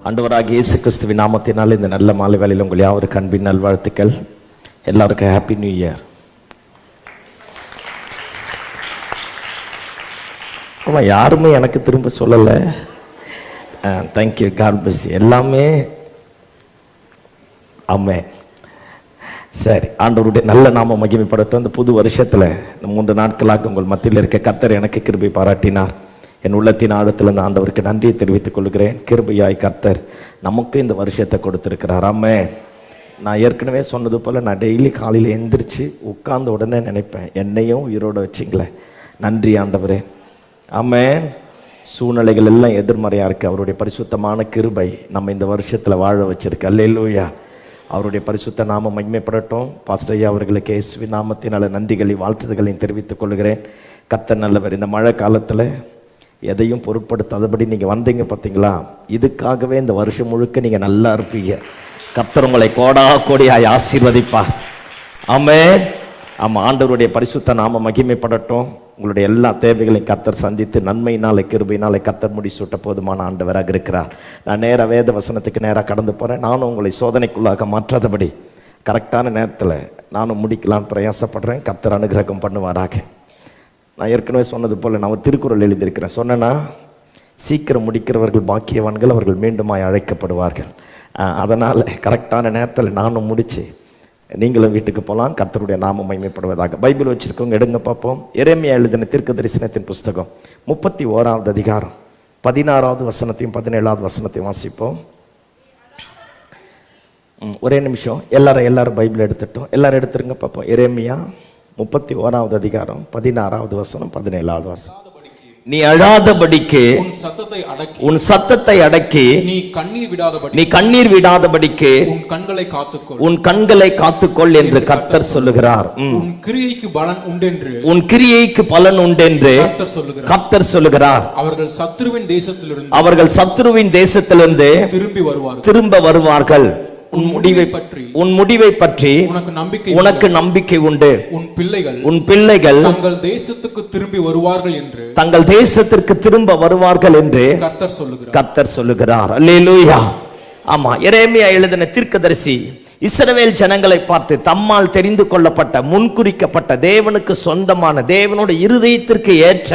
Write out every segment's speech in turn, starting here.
ஆண்டவராகிய இயேசு கிறிஸ்துவின் நாமத்தினால் இந்த நல்ல மாலை வேளையில் உங்கள் யாவருக்கு அன்பின் நல்வாழ்த்துக்கள். எல்லாருக்கும் ஹாப்பி நியூ இயர். ஆமாம், யாருமே எனக்கு திரும்ப சொல்லலை. Thank you, God bless you. எல்லாமே ஆமே. சரி, ஆண்டவருடைய நல்ல நாம மகிமைப்படட்டும். இந்த புது வருஷத்தில் இந்த 3 நாட்களாக உங்கள் மத்தியில் இருக்க கர்த்தர் எனக்கு கிருபை பாராட்டினார். என் உள்ளத்தின் ஆழத்தில் இந்த ஆண்டவருக்கு நன்றியை தெரிவித்துக் கொள்கிறேன். கிருபையாய் கர்த்தர் நமக்கு இந்த வருஷத்தை கொடுத்திருக்கிறார். ஆமே. நான் ஏற்கனவே சொன்னது போல் நான் டெய்லி காலையில் எந்திரிச்சு உட்கார்ந்த உடனே நினைப்பேன், என்னையும் உயிரோடு வச்சிங்களே, நன்றி ஆண்டவரே. ஆமே. சூழ்நிலைகள் எல்லாம் எதிர்மறையாக இருக்குது, அவருடைய பரிசுத்தமான கிருபை நம்ம இந்த வருஷத்தில் வாழ வச்சிருக்கு. அல்லேலூயா. அவருடைய பரிசுத்த நாம மகிமைப்படட்டும். பாஸ்டர் ஐயா அவர்களுக்கு இயேசுவின் நாமத்தினால நன்றிகளையும் வாழ்த்துதல்களையும் தெரிவித்துக் கொள்கிறேன். கர்த்தர் நல்லவர். இந்த மழை காலத்தில் எதையும் பொருட்படுத்தாதபடி நீங்கள் வந்தீங்க பார்த்தீங்களா, இதுக்காகவே இந்த வருஷம் முழுக்க நீங்கள் நல்லா இருப்பீங்க. கர்த்தர் உங்களை கோடா கோடியாய் ஆசீர்வதிப்பா. ஆமென். ஆமாம், ஆண்டவருடைய பரிசுத்த நாம மகிமைப்படட்டும். உங்களுடைய எல்லா தேவைகளையும் கர்த்தர் சந்தித்து நன்மையினாலே கிருபையினாலே கர்த்தர் முடிசூட்ட போதுமான ஆண்டவராக இருக்கிறார். நான் நேராக வேத வசனத்துக்கு நேராக கடந்து போகிறேன். நானும் உங்களை சோதனைக்குள்ளாக மாற்றாதபடி கரெக்டான நேரத்தில் நானும் முடிக்கலான்னு பிரயாசப்படுறேன். கர்த்தர் அனுகிரகம் பண்ணுவாராக. நான் ஏற்கனவே சொன்னது போல் நான் ஒரு திருக்குறள் எழுதியிருக்கிறேன். சொன்னேன்னா, சீக்கிரம் முடிக்கிறவர்கள் பாக்கியவான்கள், அவர்கள் மீண்டுமாய் அழைக்கப்படுவார்கள். அதனால் கரெக்டான நேரத்தில் நானும் முடித்து நீங்களும் வீட்டுக்கு போகலாம். கர்த்தருடைய நாமம் மகிமைப்படுவதாக. பைபிள் வச்சுருக்கோங்க, எடுங்க பார்ப்போம். எரேமியா எழுதின தீர்க்க தரிசனத்தின் புஸ்தகம் 31வது அதிகாரம் 16வது வசனத்தையும் 17வது வசனத்தையும் வாசிப்போம். ஒரே நிமிஷம், எல்லாரும் பைபிள் எடுத்துட்டோம். எல்லாரும் எடுத்துருங்க பார்ப்போம். எரேமியா 31வது அதிகாரம் 16வது வசனம் 17வது வசனம். நீ அழாதபடிக்கு உன் சத்தத்தை அடக்கி நீ கண்ணீர் விடாதபடிக்கு உன் கண்களை காத்துக்கொள் என்று கர்த்தர் சொல்லுகிறார். உன் கிரியைக்கு பலன் உண்டென்று கர்த்தர் சொல்லுகிறார். அவர்கள் சத்துருவின் தேசத்திலிருந்து திரும்ப வருவார்கள். உன் முடிவை பற்றி உனக்கு நம்பிக்கை உண்டு. உன் பிள்ளைகள் தங்கள் தேசத்திற்கு திரும்ப வருவார்கள் என்று கர்த்தர் சொல்லுகிறார். அல்லேலூயா. ஆமா, எரேமியா எழுதின தீர்க்கதரிசி இஸ்ரவேல் ஜனங்களை பார்த்து தம்மால் தெரிந்து கொள்ளப்பட்ட முன்குறிக்கப்பட்ட தேவனுக்கு சொந்தமான தேவனுடைய இருதயத்திற்கு ஏற்ற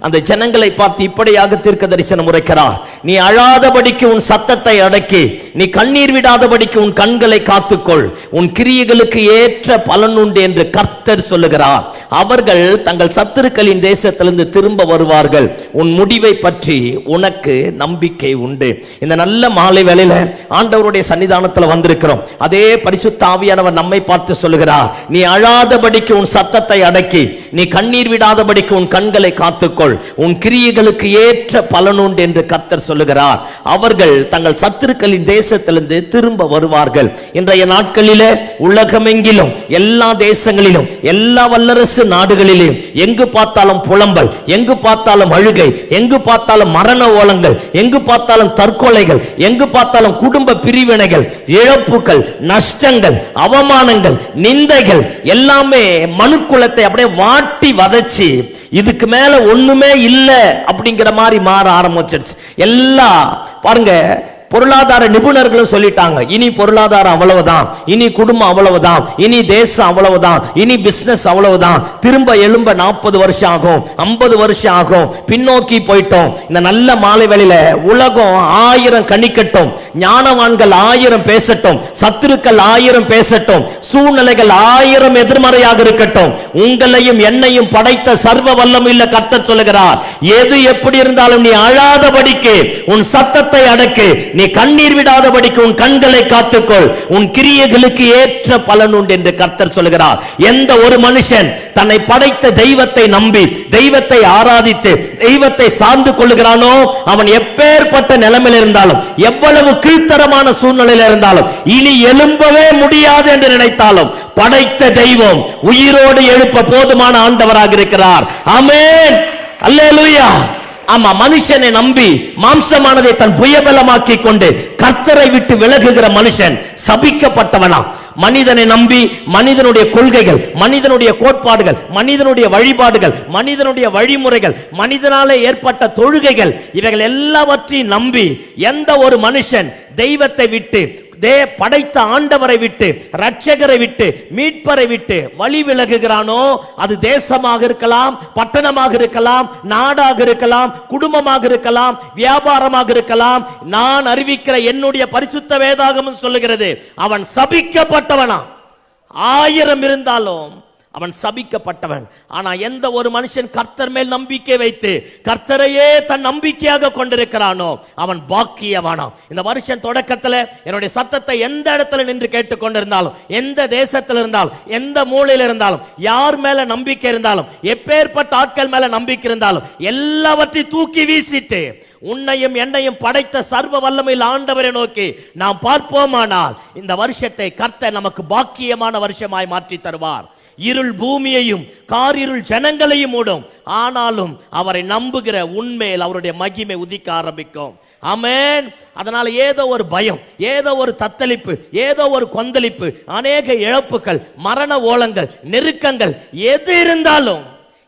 அந்த ஜனங்களை பார்த்து இப்படியாக தீர்க்க தரிசனம் உரைக்கிறார். நீ அழாதபடிக்கு உன் சத்தத்தை அடக்கி நீ கண்ணீர் விடாதபடிக்கு உன் கண்களை காத்துக்கொள். உன் கிரியைகளுக்கு ஏற்ற பலன் உண்டு என்று கர்த்தர் சொல்லுகிறார். அவர்கள் தங்கள் சத்துருக்களின் தேசத்திலிருந்து திரும்ப வருவார்கள். உன் முடிவை பற்றி உனக்கு நம்பிக்கை உண்டு. இந்த நல்ல மாலை வேளையில ஆண்டவருடைய சன்னிதானத்தில் வந்திருக்கிறோம். அதே பரிசுத்த ஆவியானவர் நம்மை பார்த்து சொல்லுகிறார், நீ அழாதபடிக்கு உன் சத்தத்தை அடக்கி நீ கண்ணீர் விடாதபடிக்கு உன் கண்களை காத்துக்கொள். உன் கிரியைகளுக்கு ஏற்ற பலன் உண்டு என்று கர்த்தர் சொல்லுகிறார். அவர்கள் தங்கள் சத்துருக்களின் தேசத்திலிருந்து திரும்ப வருவார்கள். இன்றைய நாட்களிலே உலகமெங்கிலும் எல்லா தேசங்களிலும் எல்லா வல்லரசு நாடுகளிலும் எங்கு பார்த்தாலும் புலம்பல், எங்கு பார்த்தாலும் அழுகை, எங்கு பார்த்தாலும் மரண ஓலங்கள், எங்கு பார்த்தாலும் தற்கொலைகள், எங்கு பார்த்தாலும் குடும்ப பிரிவினைகள், இழப்புகள், நஷ்டங்கள், அவமானங்கள், நிந்தைகள் எல்லாமே மனுக்குலத்தை அப்படியே வாட்டி வதச்சி இதுக்கு மேல ஒண்ணுமே இல்லை அப்படிங்கிற மாதிரி மாற ஆரம்பிச்சிருச்சு. எல்லாம் பாருங்க, பொருளாதார நிபுணர்களும் சொல்லிட்டாங்க, இனி பொருளாதாரம் அவ்வளவுதான், இனி குடும்பம் அவ்வளவுதான், இனி தேசம் அவ்வளவுதான், இனி பிசினஸ் அவ்வளவுதான், திரும்ப எழும்ப 40 வருஷம் ஆகும், 50 வருஷம் ஆகும், பின்னோக்கி போயிட்டோம். இந்த நல்ல மாலை வேளையில உலகம் 1000 கணிக்கட்டும், ஞானவான்கள் 1000 பேசட்டும், சத்துருக்கள் 1000 பேசட்டும், சூழ்நிலைகள் 1000 எதிர்மறையாக இருக்கட்டும், உங்களையும் என்னையும் படைத்த சர்வ வல்லமையுள்ள கர்த்தர் சொல்லுகிறார், எது எப்படி இருந்தாலும் நீ அழாதபடிக்கு உன் சத்தத்தை அடக்கு, நீ கண்ணீர் விடாதபடிக்கு உன் கண்களை காத்துக்கொள், உன் கிரியைகளுக்கு ஏற்ற பலன் உண்டு என்று கர்த்தர் சொல்கிறார். எந்த ஒரு மனுஷன் தன்னை படைத்த தெய்வத்தை நம்பி தெய்வத்தை ஆராதித்து தெய்வத்தை சார்ந்து கொள்ளுகிறானோ, அவன் எப்பேற்பட்ட நிலைமையில் இருந்தாலும், எவ்வளவு கீழ்த்தரமான சூழ்நிலையில் இருந்தாலும், இனி எழும்பவே முடியாது என்று நினைத்தாலும் படைத்த தெய்வம் உயிரோடு எழுப்ப போதுமான ஆண்டவராக இருக்கிறார். ஆமென். அல்லேலூயா. ஆமா, மனுஷனை நம்பி மாம்சமானதை தன் புயபலமாக்கி கொண்டு கர்த்தரை விட்டு விலகுகிற மனுஷன் சபிக்கப்பட்டவனா. மனிதனை நம்பி மனிதனுடைய கொள்கைகள், மனிதனுடைய கோட்பாடுகள், மனிதனுடைய வழிபாடுகள், மனிதனுடைய வழிமுறைகள், மனிதனாலே ஏற்பட்ட தொழுகைகள், இவைகள் எல்லாவற்றையும் நம்பி எந்த ஒரு மனுஷன் தெய்வத்தை விட்டு, படைத்த ஆண்டவரை விட்டு, ரட்சகரை விட்டு, மீட்பரை விட்டு வழி விலகுகிறானோ, அது தேசமாக இருக்கலாம், பட்டணமாக இருக்கலாம், நாடாக இருக்கலாம், குடும்பமாக இருக்கலாம், வியாபாரமாக இருக்கலாம், நான் அறிவிக்கிற என்னுடைய பரிசுத்த வேதாகமம் சொல்லுகிறது, அவன் சபிக்கப்பட்டவனா. 1000 இருந்தாலும் அவன் சபிக்கப்பட்டவன். ஆனா எந்த ஒரு மனுஷன் கர்த்தர் மேல் நம்பிக்கை வைத்து கர்த்தரையே தன் நம்பிக்கையாக கொண்டிருக்கிறானோ அவன் பாக்கியவானா. இந்த வருஷம் தொடக்கத்தில் என்னுடைய சத்தத்தை எந்த இடத்துல நின்று கேட்டுக் கொண்டிருந்தாலும், எந்த தேசத்தில் இருந்தாலும், எந்த மூலையில் இருந்தாலும், யார் மேல நம்பிக்கை இருந்தாலும், எப்பேற்பட்ட ஆட்கள் மேல நம்பிக்கை இருந்தாலும், எல்லாவற்றையும் தூக்கி வீசிட்டு உன்னையும் என்னையும் படைத்த சர்வ வல்லமையில் ஆண்டவரை நோக்கி நாம் பார்ப்போமானால் இந்த வருஷத்தை கர்த்தர் நமக்கு பாக்கியமான வருஷமாய் மாற்றி தருவார். இருள் பூமியையும் காரிருள் ஜனங்களையும் மூடும், ஆனாலும் அவரை நம்புகிற உண்மையில் அவருடைய மகிமை உதிக்க ஆரம்பிக்கும். ஆமென். அதனால ஏதோ ஒரு பயம், ஏதோ ஒரு தத்தளிப்பு, ஏதோ ஒரு கொந்தளிப்பு, அநேக இழப்புகள், மரண ஓலங்கள், நெருக்கங்கள் எது இருந்தாலும்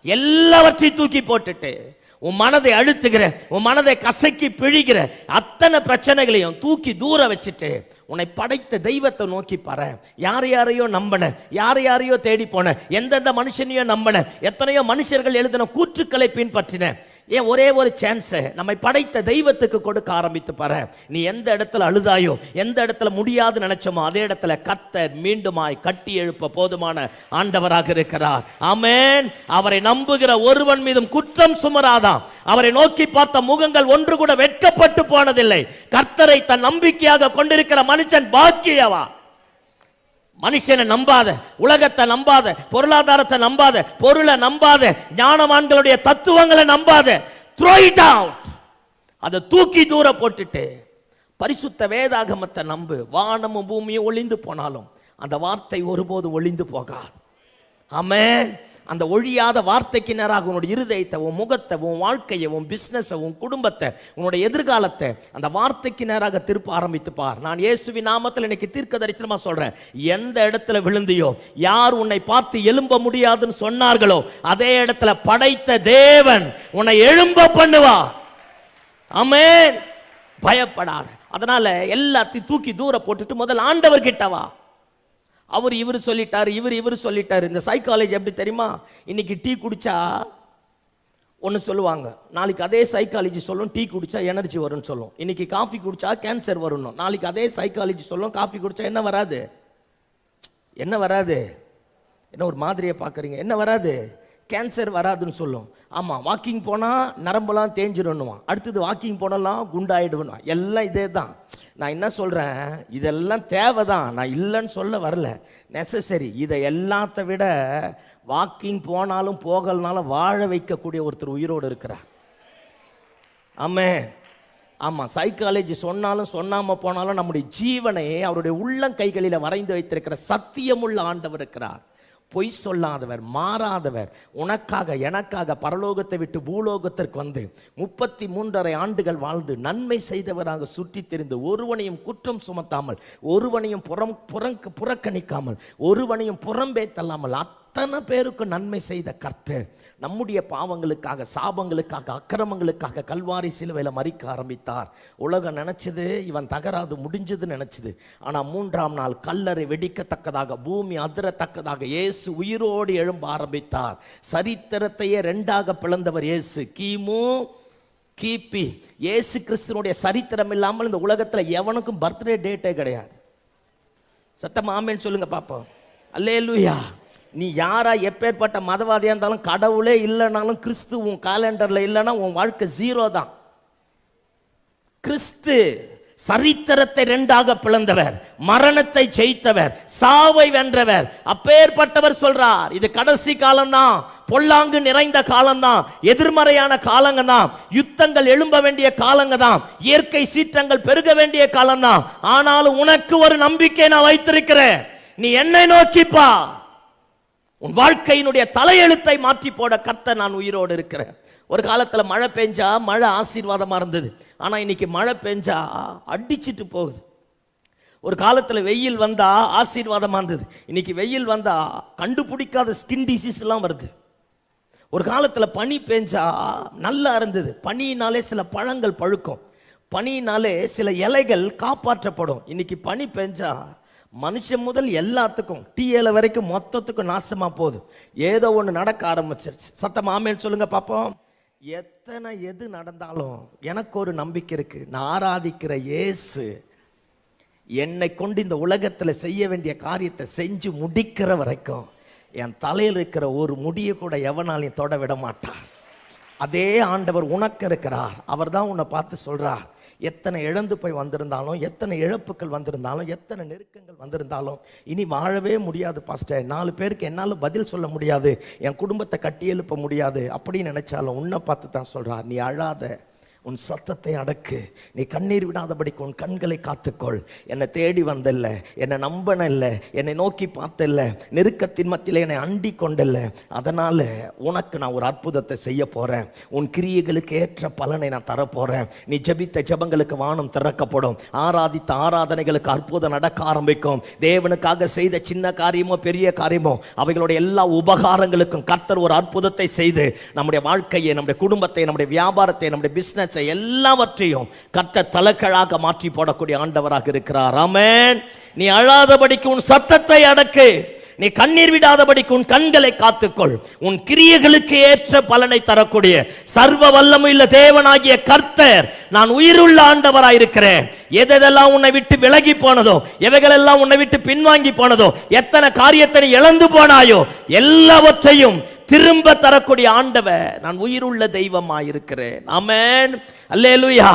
எல்லாவற்றையும் தூக்கி போட்டுட்டு உன் மனதை அழுத்துகிற, உன் மனதை கசக்கி பிழிகிற அத்தனை பிரச்சனைகளையும் தூக்கி தூர வச்சுட்டு உன்னை படைத்த தெய்வத்தை நோக்கி பாரு. யார் யாரையோ நம்பின, யார் யாரையோ தேடி போன, எந்தெந்த மனுஷனையோ நம்பின, எத்தனையோ மனுஷர்கள் எழுதின கூற்றுக்களை பின்பற்றின. ஏன் ஒரே ஒரு சான்ஸ் நம்மை படைத்த தெய்வத்துக்கு கொடுக்க ஆரம்பித்து பாரு. நீ எந்த இடத்துல அழுதாயோ, எந்த இடத்துல முடியாது நினைச்சோமோ அதே இடத்துல கர்த்தர் மீண்டுமாய் கட்டி எழுப்ப போதுமான ஆண்டவராக இருக்கிறார். ஆமென். அவரை நம்புகிற ஒருவன் மீதும் குற்றம் சுமராதாம். அவரை நோக்கி பார்த்த முகங்கள் ஒன்று கூட வெட்கப்பட்டு போனதில்லை. கர்த்தரை தன் நம்பிக்கையாக கொண்டிருக்கிற மனுஷன் பாக்கியவா. மனுஷனை நம்பாத, உலகத்தை நம்பாத, பொருளாதாரத்தை நம்பாத, பொருளை நம்பாத, ஞானவான்களுடைய தத்துவங்களை நம்பாத. throw it out. அதை தூக்கி தூர போட்டுட்டு பரிசுத்த வேதாகமத்தை நம்பு. வானமும் பூமியும் ஒளிந்து போனாலும் அந்த வார்த்தை ஒருபோது ஒளிந்து போகாது. ஆமென். அந்த ஒழியாத வார்த்தைக்கு நேராக உன்னுடைய இருதயத்தை, உன் முகத்தை, உன் வாழ்க்கையை, உன் பிசினஸை, உன் குடும்பத்தை, உன்னுடைய எதிர்காலத்தை அந்த வார்த்தைக்கு நேராக திருப்ப ஆரம்பித்து பார். நான் இயேசுவின் நாமத்தில் இன்னைக்கு தீர்க்க தரிசனமா சொல்றேன். எந்த இடத்துல விழுந்தியோ, யார் உன்னை பார்த்து எழும்ப முடியாதுன்னு சொன்னார்களோ அதே இடத்துல படைத்த தேவன் உன்னை எழும்ப பண்ணுவா. ஆமென். பயப்படாத. அதனால எல்லாத்தையும் தூக்கி தூர போட்டுட்டு முதல் ஆண்டவர் கிட்டவா. அவர் இவர் சொல்லிட்டார், இவர் சொல்லிட்டார். இந்த சைக்காலஜி எப்படி தெரியுமா? இன்னைக்கு டீ குடிச்சா ஒன்று சொல்லுவாங்க, நாளைக்கு அதே சைக்காலஜி சொல்லும் டீ குடிச்சா எனர்ஜி வரும்னு சொல்லும். இன்னைக்கு காஃபி குடிச்சா கேன்சர் வரணும், நாளைக்கு அதே சைக்காலஜி சொல்லும் காஃபி குடிச்சா என்ன வராது, என்ன வராது, என்ன ஒரு மாதிரியை பார்க்குறீங்க, என்ன வராது, கேன்சர் வராதுன்னு சொல்லும். ஆமாம், வாக்கிங் போனால் நரம்பெல்லாம் தேஞ்சிடணுவான், அடுத்தது வாக்கிங் போனலாம் குண்டாயிடுவான். எல்லாம் இதே தான். நான் என்ன சொல்கிறேன், இதெல்லாம் தேவை தான், நான் இல்லைன்னு சொல்ல வரல, நெசசரி. இதை எல்லாத்த விட வாக்கிங் போனாலும் போகலனாலும் வாழ வைக்கக்கூடிய ஒருத்தர் உயிரோடு இருக்கிறார். ஆமென். ஆமாம், சைக்காலஜி சொன்னாலும் சொன்னாமல் போனாலும் நம்முடைய ஜீவனை அவருடைய உள்ளங்கைகளில் வரைந்து வைத்திருக்கிற சத்தியமுள்ள ஆண்டவர் இருக்கிறார். பொய் சொல்லாதவர், மாறாதவர், உனக்காக எனக்காக பரலோகத்தை விட்டு பூலோகத்திற்கு வந்து 33.5 ஆண்டுகள் வாழ்ந்து நன்மை செய்தவராக சுற்றி தெரிந்து ஒருவனையும் குற்றம் சுமத்தாமல், ஒருவனையும் புறக்கணிக்காமல், ஒருவனையும் புறம்பே தள்ளாமல் அத்தனை பேருக்கு நன்மை செய்த கர்த்தர் நம்முடைய பாவங்களுக்காக, சாபங்களுக்காக, அக்கிரமங்களுக்காக கல்வாரி சிலுவையில் மரிக்க ஆரம்பித்தார். உலகம் நினைச்சது இவன் தகராது முடிஞ்சது நினைச்சது. ஆனால் 3ஆம் நாள் கல்லறை வெடிக்கத்தக்கதாக, பூமி அதிரத்தக்கதாக இயேசு உயிரோடு எழும்ப ஆரம்பித்தார். சரித்திரத்தையே 2ஆக பிளந்தவர் இயேசு. கிமு கிபி. இயேசு கிறிஸ்துனுடைய சரித்திரம் இல்லாமல் இந்த உலகத்தில் எவனுக்கும் பர்த்டே டேட்டே கிடையாது. சத்தமா ஆமென் சொல்லுங்க பாப்போம். அல்லேலூயா. நீ யாரா எப்பேற்பட்ட மதவாதியா இருந்தாலும், கடவுளே இல்லைனாலும், கிறிஸ்து உன் காலண்டர்ல இல்லைன்னா உன் வாழ்க்கை 0 தான். கிறிஸ்து சரித்திரத்தை 2ஆக பிளந்தவர், மரணத்தை ஜெயித்தவர், சாவை வென்றவர். அப்பேற்பட்டவர் சொல்றார், இது கடைசி காலம்தான், பொல்லாங்கு நிறைந்த காலம்தான், எதிர்மறையான காலங்க தான், யுத்தங்கள் எழும்ப வேண்டிய காலங்க தான், இயற்கை சீற்றங்கள் பெருக வேண்டிய காலம்தான். ஆனாலும் உனக்கு ஒரு நம்பிக்கை நான் வைத்திருக்கிறேன். நீ என்னை நோக்கிப்பா. உன் வாழ்க்கையினுடைய தலையெழுத்தை மாற்றி போட கர்த்தர் நான் உயிரோடு இருக்கிறேன். ஒரு காலத்தில் மழை பெஞ்சா மழை ஆசீர்வாதமாக இருந்தது. ஆனால் இன்னைக்கு மழை பெஞ்சா அடிச்சிட்டு போகுது. ஒரு காலத்தில் வெயில் வந்தா ஆசீர்வாதமா இருந்தது. இன்னைக்கு வெயில் வந்தா கண்டுபிடிக்காத ஸ்கின் டிசீஸ் எல்லாம் வருது. ஒரு காலத்தில் பனி பெஞ்சா நல்லா இருந்தது. பனியினாலே சில பழங்கள் பழுக்கும், பனியினாலே சில இலைகள் காப்பாற்றப்படும். இன்னைக்கு பனி பெஞ்சா மனுஷன் முதல் எல்லாத்துக்கும் டீ இலை வரைக்கும் மொத்தத்துக்கும் நாசமா போகுது. ஏதோ ஒன்று நடக்க ஆரம்பிச்சிருச்சு. சத்தம் ஆமேன்னு சொல்லுங்க பார்ப்போம். எத்தனை எது நடந்தாலும் எனக்கு ஒரு நம்பிக்கை இருக்கு. நான் ஆராதிக்கிற இயேசு என்னை கொண்டு இந்த உலகத்தில் செய்ய வேண்டிய காரியத்தை செஞ்சு முடிக்கிற வரைக்கும் என் தலையில் இருக்கிற ஒரு முடியை கூட எவனாலையும் தொட விட மாட்டார். அதே ஆண்டவர் உனக்கு இருக்கிறார். அவர் தான் உன்னை பார்த்து சொல்றார், எத்தனை இழந்து போய் வந்திருந்தாலும், எத்தனை இழப்புகள் வந்திருந்தாலும், எத்தனை நெருக்கங்கள் வந்திருந்தாலும் இனி வாழவே முடியாது பாஸ்டர், 4 பேருக்கு என்னால் பதில் சொல்ல முடியாது, என் குடும்பத்தை கட்டி எழுப்ப முடியாது அப்படின்னு நினைச்சாலும் உன்னை பார்த்து தான் சொல்றார், நீ அழாத, உன் சத்தத்தை அடக்கு, நீ கண்ணீர் விடாதபடிக்கு உன் கண்களை காத்துக்கொள். என்னை தேடி வந்தல்ல, என்னை நம்பன இல்லை, என்னை நோக்கி பார்த்தல்ல, நெருக்கத்தின் மத்தியில் என்னை அண்டி கொண்டல்ல, அதனால உனக்கு நான் ஒரு அற்புதத்தை செய்ய போறேன். உன் கிரியைகளுக்கு ஏற்ற பலனை நான் தரப்போறேன். நீ ஜெபித்த ஜெபங்களுக்கு வானம் திறக்கப்படும். ஆராதித்த ஆராதனைகளுக்கு அற்புதம் நடக்க ஆரம்பிக்கும். தேவனுக்காக செய்த சின்ன காரியமோ பெரிய காரியமோ அவைகளுடைய எல்லா உபகாரங்களுக்கும் கர்த்தர் ஒரு அற்புதத்தை செய்து நம்முடைய வாழ்க்கையை, நம்முடைய குடும்பத்தை, நம்முடைய வியாபாரத்தை, நம்முடைய பிசினஸ் எல்லாவற்றையும் கர்த்தர் தலைகீழாக மாற்றி போடக்கூடிய ஆண்டவராக இருக்கிறார். ஆமென். நீ அழாதபடிக்கு உன் சத்தத்தை அடக்கு, நீ கண்ணீர் விடாதபடிக்கு உன் கண்களை காத்துக்கொள். உன் கிரியைகளுக்கு ஏற்ற பலனை தரக்கூடிய சர்வ வல்லமையுள்ள தேவனாகிய கர்த்தர் நான் உயிருள்ள ஆண்டவராயிருக்கிறேன். எதெல்லாம் உன்னை விட்டு விலகி போனதோ, எவைகளெல்லாம் உன்னை விட்டு பின்வாங்கி போனதோ, எத்தனை காரியத்தை இழந்து போனாயோ எல்லாவற்றையும் திரும்ப தரக்கூடிய ஆண்டவர் நான் உயிருள்ள தெய்வமாயிருக்கிறேன். ஆமென். அல்லேலூயா.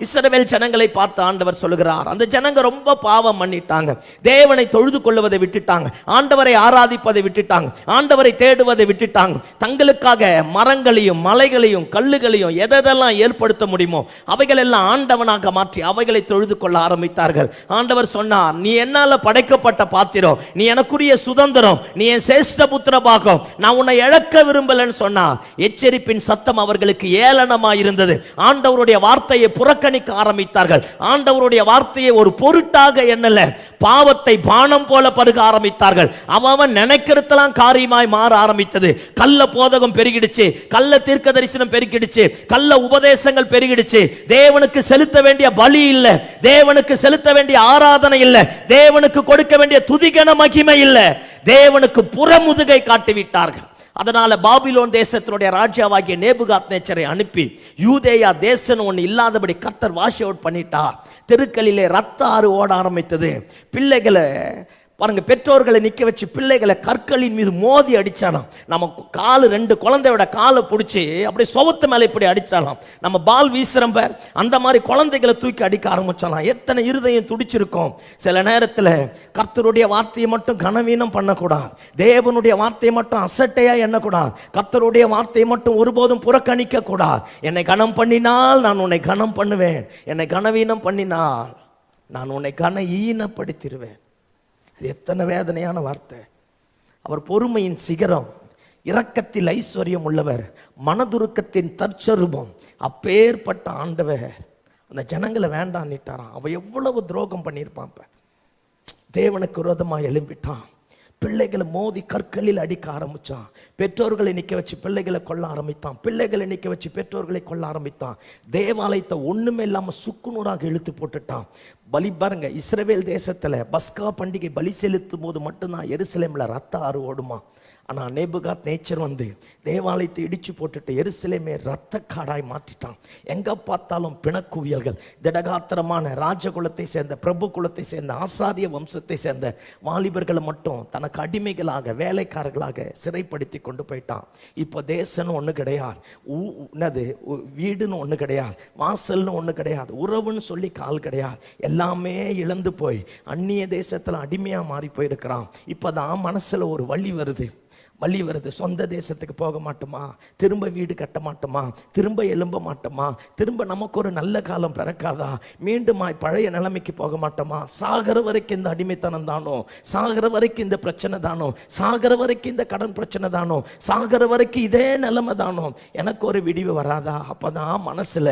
இஸ்ரவேல் ஜனங்களை பார்த்து ஆண்டவர் சொல்லுகிறார், அந்த ஜனங்க ரொம்ப பாவம் பண்ணிட்டாங்க, தேவனை தொழுது கொள்வதை விட்டுட்டாங்க, ஆண்டவரை ஆராதிப்பதை விட்டுட்டாங்க, ஆண்டவரை தேடுவதை விட்டுட்டாங்க. தங்களுக்காக மரங்களையும் மலைகளையும் கல்லுகளையும் எதெல்லாம் ஏற்படுத்த முடியுமோ அவைகள் எல்லாம் ஆண்டவனாக மாற்றி அவைகளை தொழுது கொள்ள ஆரம்பித்தார்கள். ஆண்டவர் சொன்னார், நீ என்னால படைக்கப்பட்ட பாத்திரம், நீ எனக்குரிய சுதந்திரம், நீ என் சேஷ்ட புத்திர பாகம், நான் உன்னை இழக்க விரும்பலன்னு சொன்னார். எச்சரிப்பின் சத்தம் அவர்களுக்கு ஏளனமாய் இருந்தது. ஆண்டவருடைய வார்த்தையை புறக்கணிக்க ஆரம்பித்தார்கள். ஆண்டவருடைய வார்த்தையை ஒரு பொருட்டாக எண்ணல, பாவத்தை பானம் போல பருக ஆரம்பித்தார்கள். அவன் நினைக்கிறதெல்லாம் காரியமாய் மாற ஆரம்பித்தது. கள்ள போதகம் பெருகிடுச்சு, கள்ள தீர்க்க தரிசனம் பெருகிடுச்சு, கள்ள உபதேசங்கள் பெருகிடுச்சு. தேவனுக்கு செலுத்த வேண்டிய பலி இல்ல, தேவனுக்கு செலுத்த வேண்டிய ஆராதனை இல்ல, தேவனுக்கு கொடுக்க வேண்டிய துதிகன மகிமை இல்ல, தேவனுக்கு புறமுதுகை காட்டிவிட்டார்கள். அதனால பாபிலோன் தேசத்தினுடைய ராஜாவாகிய நேபுகாத்நேச்சரை அனுப்பி யூதேயா தேசம் ஒன்று இல்லாதபடி கர்த்தர் வாஷ் அவுட் பண்ணிட்டார். தெருக்களிலே ரத்த ஆறு ஓட ஆரம்பித்தது. பிள்ளைகளை பாருங்க, பெற்றோர்களை நிக்க வச்சு பிள்ளைகளை கற்களின் மீது மோதி அடிச்சாலாம். நம்ம காலு 2 குழந்தையோட காலை பிடிச்சி அப்படியே சுவத்து மேலே இப்படி அடிச்சாலாம். நம்ம பால் வீசுறம்ப அந்த மாதிரி குழந்தைகளை தூக்கி அடிக்க ஆரம்பிச்சாலாம். எத்தனை இருதயம் துடிச்சிருக்கும். சில நேரத்தில் கர்த்தருடைய வார்த்தையை மட்டும் கனவீனம் பண்ணக்கூடாது, தேவனுடைய வார்த்தையை மட்டும் அசட்டையா எண்ணக்கூடாது, கர்த்தருடைய வார்த்தையை மட்டும் ஒருபோதும் புறக்கணிக்க கூடாது. என்னை கனம் பண்ணினால் நான் உன்னை கனம் பண்ணுவேன், என்னை கனவீனம் பண்ணினால் நான் உன்னை கன ஈனப்படுத்திடுவேன். எத்தனை வேதனையான வார்த்தை. அவர் பொறுமையின் சிகரம், இரக்கத்தில் ஐஸ்வர்யம் உள்ளவர், மனதுருக்கத்தின் தற்சரூபம். அப்பேற்பட்ட ஆண்டவர் அந்த ஜனங்களை வேண்டான்னுட்டாராம். அவன் எவ்வளவு துரோகம் பண்ணியிருப்பான். தேவனுக்கு விரோதமாக எழும்பிட்டான். பிள்ளைகளை மோதி கற்களில் அடிக்க ஆரம்பிச்சான். பெற்றோர்களை நிற்க வச்சு பிள்ளைகளை கொல்ல ஆரம்பித்தான். பிள்ளைகளை நிற்க வச்சு பெற்றோர்களை கொல்ல ஆரம்பித்தான். தேவாலயத்தை ஒண்ணுமே இல்லாம சுக்குநூறாக இழுத்து போட்டுட்டான். பலி பாருங்க, இஸ்ரவேல் தேசத்துல பஸ்கா பண்டிகை பலி செலுத்தும் போது மட்டும்தான் எருசலேம்ல ரத்த ஆறு ஓடுமா. ஆனால் நேபுகாத்நேச்சர் வந்து தேவாலயத்தை இடிச்சு போட்டுட்டு எருசலேமே ரத்த காடாய் மாற்றிட்டான். எங்க பார்த்தாலும் பிணக்குவியல்கள். திடகாத்திரமான ராஜகுலத்தை சேர்ந்த, பிரபு குலத்தை சேர்ந்த, ஆசாரிய வம்சத்தை சேர்ந்த வாலிபர்களை மட்டும் தனக்கு அடிமைகளாக வேலைக்காரர்களாக சிறைப்படுத்தி கொண்டு போயிட்டான். இப்போ தேசம்னு ஒன்று கிடையாது, என்னது வீடுன்னு ஒன்று கிடையாது, வாசல்னு ஒன்று கிடையாது, உறவுன்னு சொல்லி கால் கிடையாது. எல்லாமே இழந்து போய் அந்நிய தேசத்தில் அடிமையாக மாறி போயிருக்கிறான். இப்போதான் மனசுல ஒரு வழி வருது. வலி வருது. சொந்த தேசத்துக்கு போக மாட்டோமா? திரும்ப வீடு கட்ட மாட்டோமா? திரும்ப எழும்ப மாட்டோமா? திரும்ப நமக்கு ஒரு நல்ல காலம் பிறக்காதா? மீண்டும் பழைய நிலைமைக்கு போக மாட்டோமா? சாகர வரைக்கும் இந்த அடிமைத்தனம் தானோ? சாகர வரைக்கும் இந்த பிரச்சனை தானோ? சாகர வரைக்கும் இந்த கடன் பிரச்சனை தானோ? சாகர வரைக்கும் இதே நிலைமை தானோ? எனக்கு ஒரு விடிவு வராதா? அப்பதான் மனசுல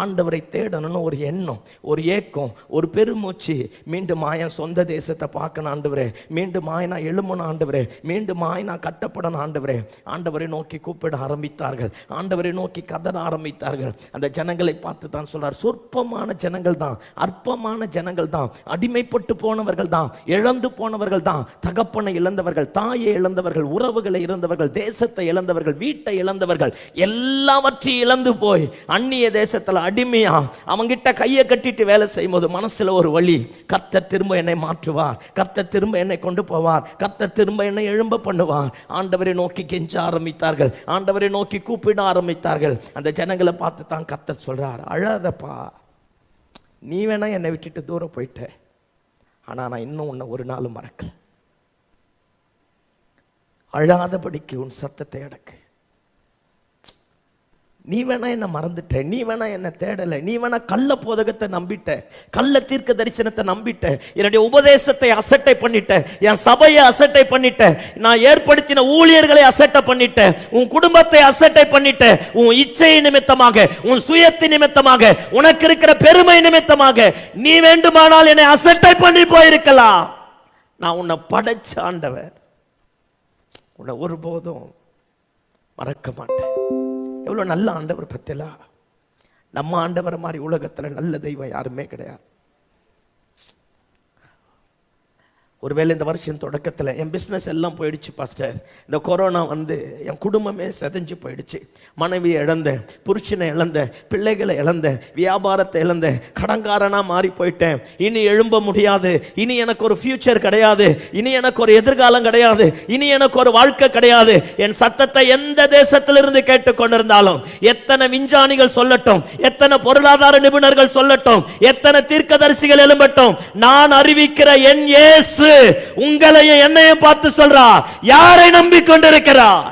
ஆண்டவரை தேடணும்னு ஒரு எண்ணம், ஒரு ஏக்கம், ஒரு பெருமூச்சு. மீண்டும் என் சொந்த தேசத்தை பார்க்கணும் ஆண்டவரே, மீண்டும் நான் எழும்பணும் ஆண்டவரே, மீண்டும் நான் கட்டப்படணும் ஆண்டவரே. ஆண்டவரை நோக்கி கூப்பிட ஆரம்பித்தார்கள், ஆண்டவரை நோக்கி கதற ஆரம்பித்தார்கள். அந்த ஜனங்களை பார்த்து தான் சொல்றார், சொற்பமான ஜனங்கள் தான், அற்பமான ஜனங்கள் தான், அடிமைப்பட்டு போனவர்கள் தான், இழந்து போனவர்கள் தான், தகப்பனை இழந்தவர்கள், தாயை இழந்தவர்கள், உறவுகளை இழந்தவர்கள், தேசத்தை இழந்தவர்கள், வீட்டை இழந்தவர்கள், எல்லாவற்றையும் இழந்து போய் அந்நிய தேசத்துல அடிமையா அவங்கிட்ட கையை கட்டிட்டு வேலை செய்யும் போது மனசுல ஒரு வழி, கர்த்தர் திரும்ப என்னை மாற்றுவார், கர்த்தர் திரும்ப என்னை கொண்டு போவார், கர்த்தர் திரும்ப என்னை எழும்ப பண்ணுவார். ஆண்டவரை நோக்கி கெஞ்ச ஆரம்பித்தார்கள், ஆண்டவரை நோக்கி கூப்பிட ஆரம்பித்தார்கள். அந்த ஜனங்களை பார்த்து தான் கர்த்தர் சொல்றார், அழாதப்பா, நீ வேணா என்னை விட்டுட்டு தூரம் போயிட்ட, ஆனா நான் இன்னும் உன்னை ஒரு நாளும் மறக்கல. அழாதபடிக்கு உன் சத்தத்தை அடக்கு. நீ வேணா என்ன மறந்துட்ட, நீ வேணா என்ன தேடல, நீ வேணா கள்ள போதகத்தை நம்பிட்ட, கள்ள தீர்க்க தரிசனத்தை நம்பிட்ட, என்னுடைய உபதேசத்தை அசட்டை பண்ணிட்ட, என் சபையை அசட்டை பண்ணிட்ட, நான் ஏற்படுத்தின ஊழியர்களை அசட்டை பண்ணிட்ட, உன் குடும்பத்தை அசட்டை பண்ணிட்ட, உன் இச்சை நிமித்தமாக, உன் சுயத்தின் நிமித்தமாக, உனக்கு இருக்கிற பெருமை நிமித்தமாக நீ வேண்டுமானால் என்னை அசட்டை பண்ணி போயிருக்கலாம். நான் உன்னை படைச்ச ஆண்டவர், உன்னை ஒருபோதும் மறக்க மாட்டேன். எவ்வளவு நல்ல ஆண்டவர் பத்திலா. நம்ம ஆண்டவரை மாதிரி உலகத்துல நல்ல தெய்வம் யாருமே கிடையாது. ஒருவேளை இந்த வருஷம் தொடக்கத்தில் என் பிஸ்னஸ் எல்லாம் போயிடுச்சு பாஸ்டர், இந்த கொரோனா வந்து என் குடும்பமே செதஞ்சு போயிடுச்சு, மனைவியை இழந்தேன், புருஷனை இழந்தேன், பிள்ளைகளை இழந்தேன், வியாபாரத்தை இழந்தேன், கடன்காரனா மாறி போயிட்டேன், இனி எழும்ப முடியாது, இனி எனக்கு ஒரு ஃபியூச்சர் கிடையாது, இனி எனக்கு ஒரு எதிர்காலம் கிடையாது, இனி எனக்கு ஒரு வாழ்க்கை கிடையாது. என் சத்தத்தை எந்த தேசத்திலிருந்து கேட்டுக்கொண்டிருந்தாலும், எத்தனை விஞ்ஞானிகள் சொல்லட்டும், எத்தனை பொருளாதார நிபுணர்கள் சொல்லட்டும், எத்தனை தீர்க்கதரிசிகள் எழும்பட்டும், நான் அறிவிக்கிற என் இயேசு உங்களையும் என்னையும் பார்த்து சொல்றார், யாரை நம்பிக்கொண்டிருக்கிறார்?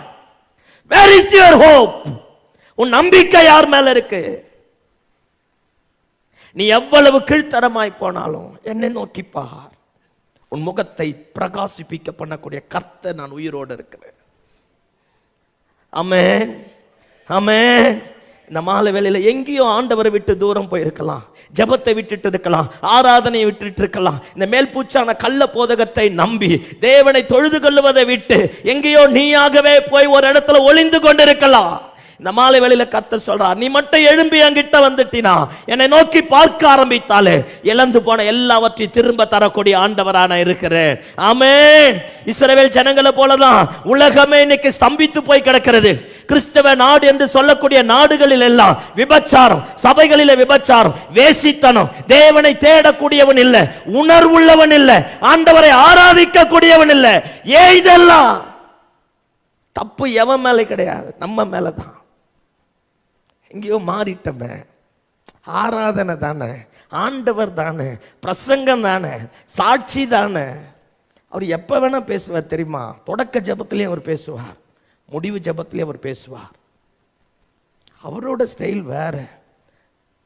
Where is your hope? உன் நம்பிக்கை யார் மேல இருக்கு? நீ எவ்வளவு கீழ்த்தரமாய் போனாலும் என்னை நோக்கி பார், உன் முகத்தை பிரகாசிப்பிக்க பண்ணக்கூடிய கர்த்தர் நான் உயிரோடு இருக்கிறேன். ஆமென், ஆமென். இந்த மாலை வேளையில எங்கேயோ ஆண்டவரை விட்டு தூரம் போயிருக்கலாம், ஜபத்தை விட்டுட்டு இருக்கலாம், ஆராதனையை விட்டுட்டு இருக்கலாம், இந்த மேல் பூச்சான கள்ள போதகத்தை நம்பி தேவனை தொழுது கொள்வதை விட்டு எங்கேயோ நீயாகவே போய் ஒரு இடத்துல ஒளிந்து கொண்டிருக்கலாம். இந்த மாலை வேளையில கர்த்தர் சொல்றார், நீ மட்டும் எழும்பி என்கிட்ட வந்துட்டினா, என்னை நோக்கி பார்க்க ஆரம்பித்தாலே இழந்து போன எல்லாவற்றையும் திரும்ப தரக்கூடிய ஆண்டவரான இருக்கிறேன். ஆமென். இஸ்ரவேல் ஜனங்களை போலதான் உலகமே இன்னைக்கு ஸ்தம்பித்து போய் கிடக்கிறது. கிறிஸ்தவ நாடு என்று சொல்லக்கூடிய நாடுகளில் எல்லாம் விபச்சாரம், சபைகளில விபச்சாரம், வேசித்தனம், தேவனை தேடக்கூடியவன் இல்ல, உணர்வுள்ளவன் இல்ல, ஆண்டவரை ஆராதிக்க கூடியவன் இல்ல. ஏன் இதெல்லாம்? தப்பு எவன் மேல கிடையாது, நம்ம மேலதான். எங்கேயோ மாறிட்டமே. ஆராதனை தானே, ஆண்டவர் தானே, பிரசங்கம் தானே, சாட்சி தானே. அவர் எப்ப வேணா பேசுவார் தெரியுமா? தொடக்க ஜபத்திலே அவர் பேசுவார், முடிவு ஜபத்திலே அவர் பேசுவார். அவரோட ஸ்டைல் வேற.